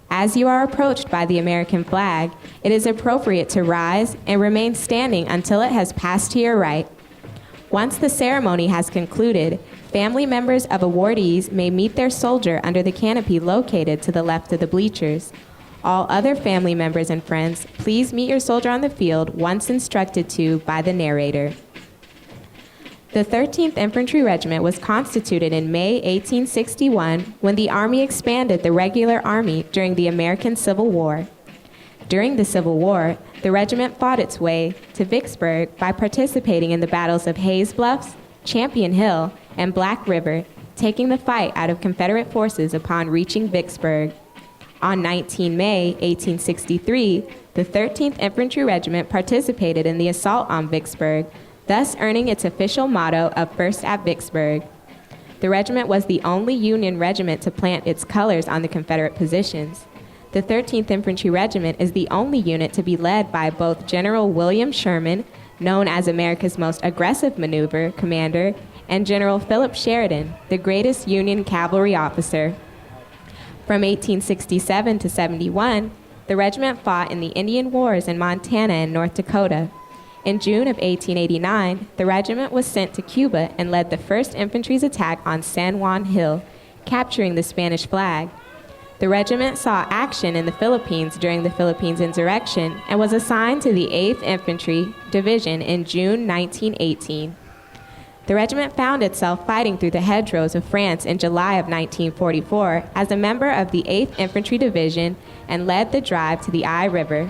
[SPEAKER 10] As you are approached by the American flag, it is appropriate to rise and remain standing until it has passed to your right. Once the ceremony has concluded, family members of awardees may meet their soldier under the canopy located to the left of the bleachers. All other family members and friends, please meet your soldier on the field once instructed to by the narrator. The 13th Infantry Regiment was constituted in May 1861 when the Army expanded the regular Army during the American Civil War. During the Civil War, the regiment fought its way to Vicksburg by participating in the battles of Hayes Bluffs, Champion Hill, and Black River, taking the fight out of Confederate forces upon reaching Vicksburg. On 19 May 1863, the 13th Infantry Regiment participated in the assault on Vicksburg, thus earning its official motto of First at Vicksburg. The regiment was the only Union regiment to plant its colors on the Confederate positions. The 13th Infantry Regiment is the only unit to be led by both General William Sherman, known as America's most aggressive maneuver commander, and General Philip Sheridan, the greatest Union cavalry officer. From 1867 to 71, the regiment fought in the Indian Wars in Montana and North Dakota. In June of 1889, the regiment was sent to Cuba and led the 1st Infantry's attack on San Juan Hill, capturing the Spanish flag. The regiment saw action in the Philippines during the Philippines insurrection and was assigned to the 8th Infantry Division in June 1918. The regiment found itself fighting through the hedgerows of France in July of 1944 as a member of the 8th Infantry Division and led the drive to the Eye River.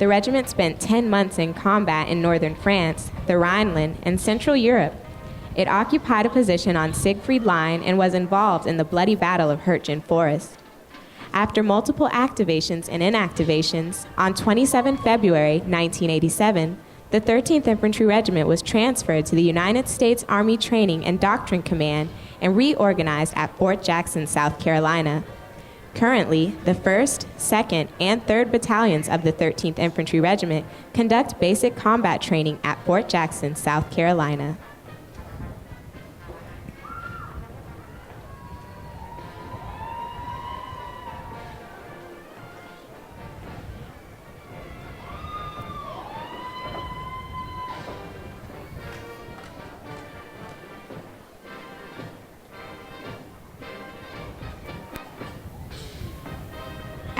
[SPEAKER 10] The regiment spent 10 months in combat in northern France, the Rhineland, and Central Europe. It occupied a position on Siegfried Line and was involved in the bloody Battle of Hürtgen Forest. After multiple activations and inactivations, on 27 February 1987, the 13th Infantry Regiment was transferred to the United States Army Training and Doctrine Command and reorganized at Fort Jackson, South Carolina. Currently, the 1st, 2nd, and 3rd Battalions of the 13th Infantry Regiment conduct basic combat training at Fort Jackson, South Carolina.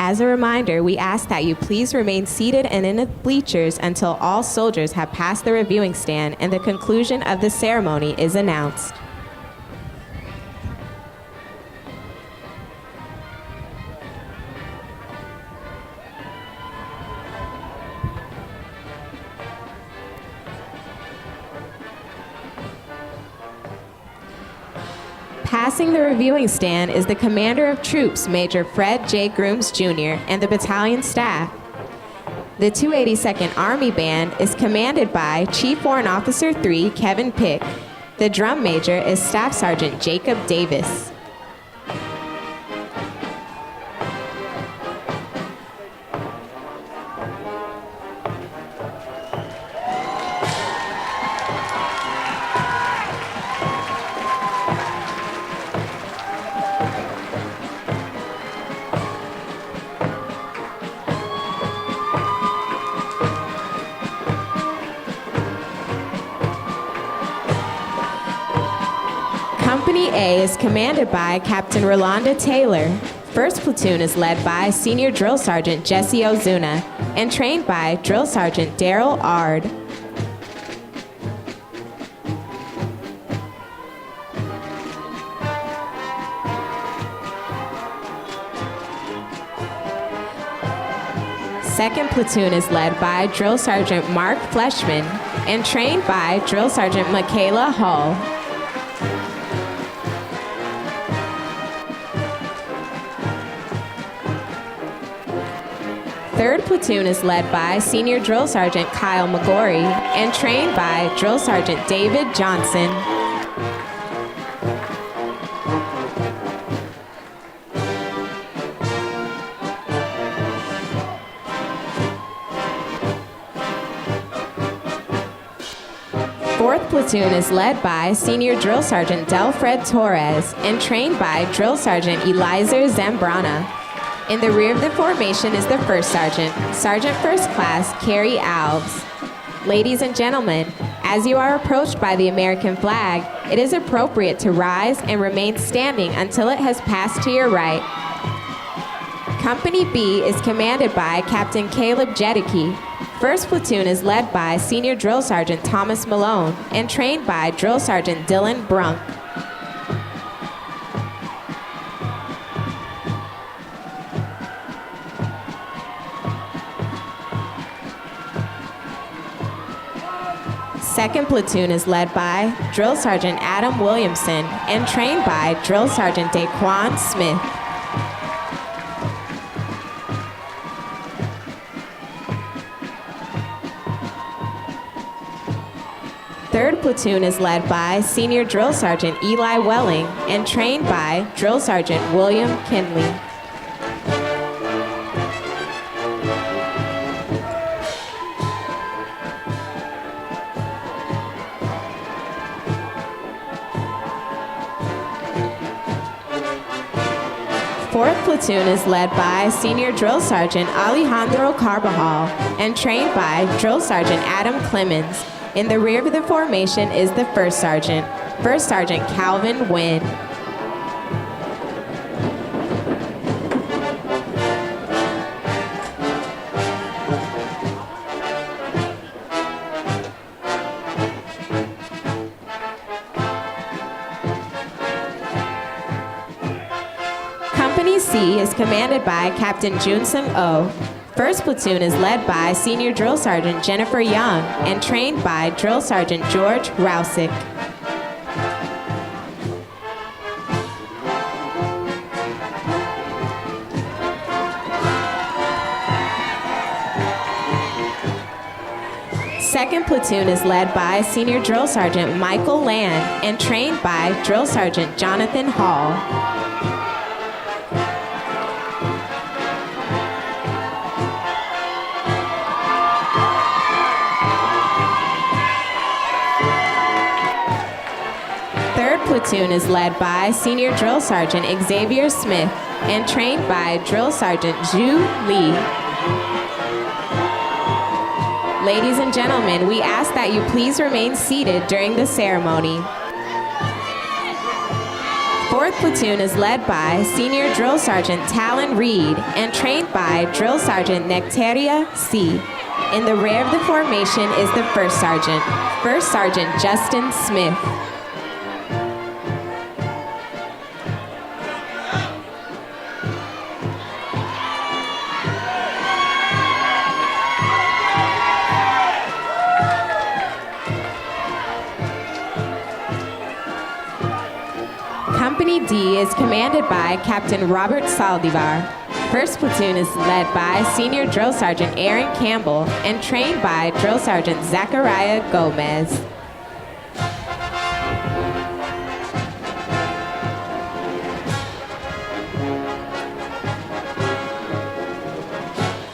[SPEAKER 10] As a reminder, we ask that you please remain seated and in the bleachers until all soldiers have passed the reviewing stand and the conclusion of the ceremony is announced. Passing the reviewing stand is the Commander of Troops, Major Fred J. Grooms, Jr., and the battalion staff. The 282nd Army Band is commanded by Chief Warrant Officer 3, Kevin Pick. The drum major is Staff Sergeant Jacob Davis. Company A is commanded by Captain Rolanda Taylor. 1st Platoon is led by Senior Drill Sergeant Jesse Ozuna and trained by Drill Sergeant Daryl Ard. Second Platoon is led by Drill Sergeant Mark Fleshman and trained by Drill Sergeant Michaela Hall. Third Platoon is led by Senior Drill Sergeant Kyle McGorry and trained by Drill Sergeant David Johnson. Fourth Platoon is led by Senior Drill Sergeant Delfred Torres and trained by Drill Sergeant Elizer Zambrana. In the rear of the formation is the 1st Sergeant, Sergeant First Class Carrie Alves. Ladies and gentlemen, as you are approached by the American flag, it is appropriate to rise and remain standing until it has passed to your right. Company B is commanded by Captain Caleb Jedicke. 1st Platoon is led by Senior Drill Sergeant Thomas Malone and trained by Drill Sergeant Dylan Brunk. Second Platoon is led by Drill Sergeant Adam Williamson and trained by Drill Sergeant Daquan Smith. Third Platoon is led by Senior Drill Sergeant Eli Welling and trained by Drill Sergeant William Kinley. Fourth Platoon is led by Senior Drill Sergeant Alejandro Carbajal and trained by Drill Sergeant Adam Clemens. In the rear of the formation is the 1st Sergeant, 1st Sergeant Calvin Wynn. Company C is commanded by Captain Junsung Oh. 1st Platoon is led by Senior Drill Sergeant Jennifer Young and trained by Drill Sergeant George Rousick. Second Platoon is led by Senior Drill Sergeant Michael Land and trained by Drill Sergeant Jonathan Hall. platoon is led by Senior Drill Sergeant Xavier Smith and trained by Drill Sergeant Zhu Li. Ladies and gentlemen, we ask that you please remain seated during the ceremony. 4th platoon is led by Senior Drill Sergeant Talon Reed and trained by Drill Sergeant Nectaria C. In the rear of the formation is the 1st Sergeant, 1st Sergeant Justin Smith. Company D is commanded by Captain Robert Saldivar. 1st platoon is led by Senior Drill Sergeant Aaron Campbell and trained by Drill Sergeant Zachariah Gomez.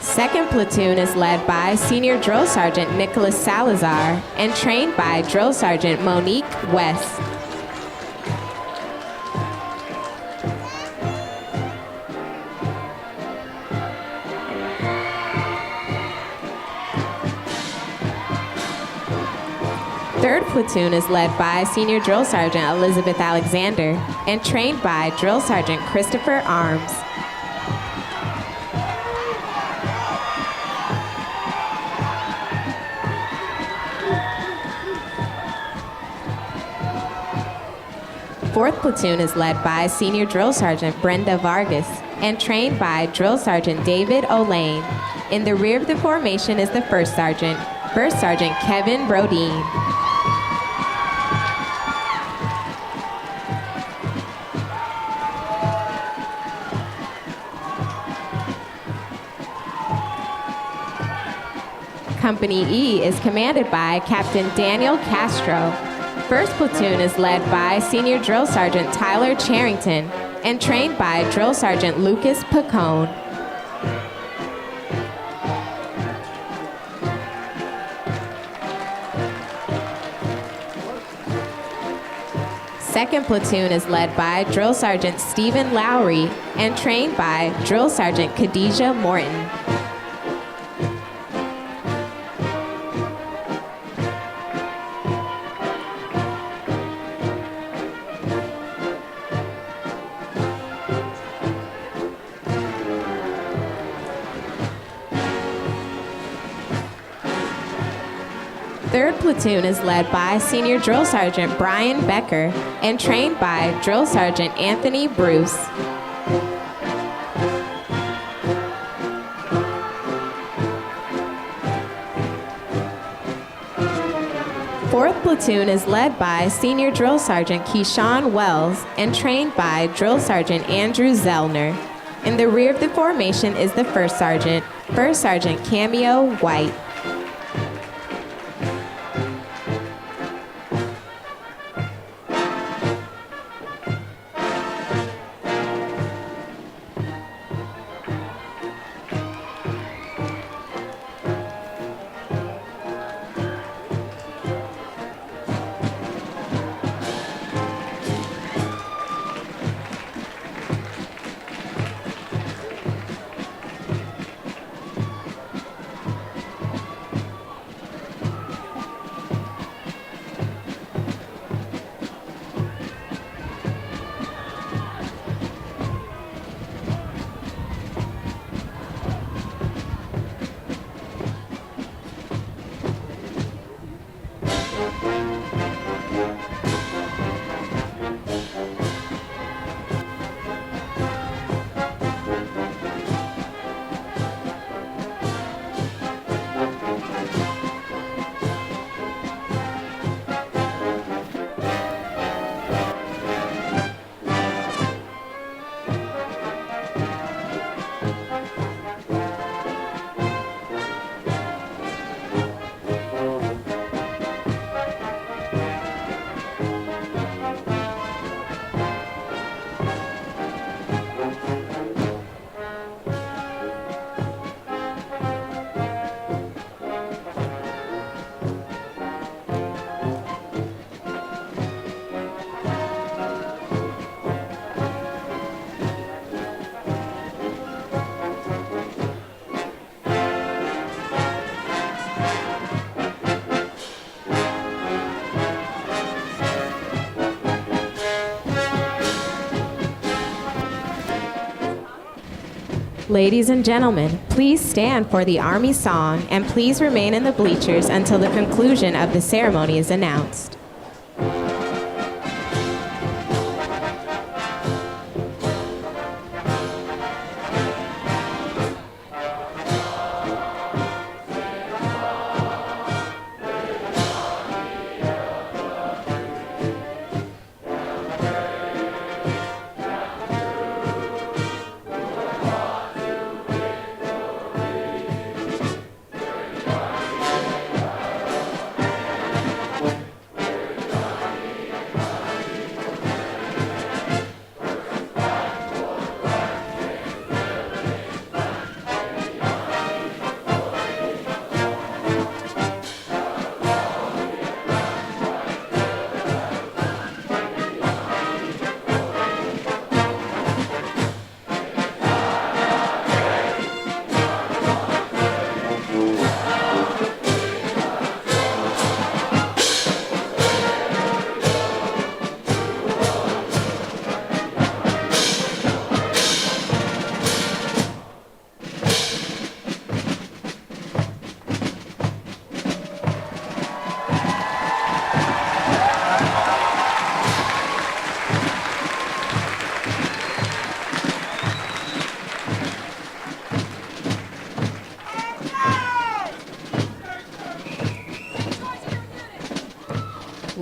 [SPEAKER 10] Second platoon is led by Senior Drill Sergeant Nicholas Salazar and trained by Drill Sergeant Monique West. Third platoon is led by Senior Drill Sergeant Elizabeth Alexander and trained by Drill Sergeant Christopher Arms. Fourth platoon is led by Senior Drill Sergeant Brenda Vargas and trained by Drill Sergeant David Olane. In the rear of the formation is the 1st Sergeant, 1st Sergeant Kevin Brodeen. Company E is commanded by Captain Daniel Castro. 1st platoon is led by Senior Drill Sergeant Tyler Charrington and trained by Drill Sergeant Lucas Pacone. Second platoon is led by Drill Sergeant Stephen Lowry and trained by Drill Sergeant Khadijah Morton. Third platoon is led by Senior Drill Sergeant Brian Becker and trained by Drill Sergeant Anthony Bruce. Fourth platoon is led by Senior Drill Sergeant Keyshawn Wells and trained by Drill Sergeant Andrew Zellner. In the rear of the formation is the 1st Sergeant, 1st Sergeant Cameo White. Ladies and gentlemen, please stand for the Army song and please remain in the bleachers until the conclusion of the ceremony is announced.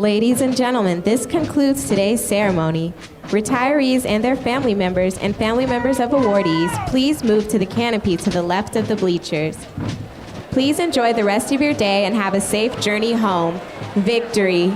[SPEAKER 10] Ladies and gentlemen, this concludes today's ceremony. Retirees and their family members and family members of awardees, please move to the canopy to the left of the bleachers. Please enjoy the rest of your day and have a safe journey home. Victory!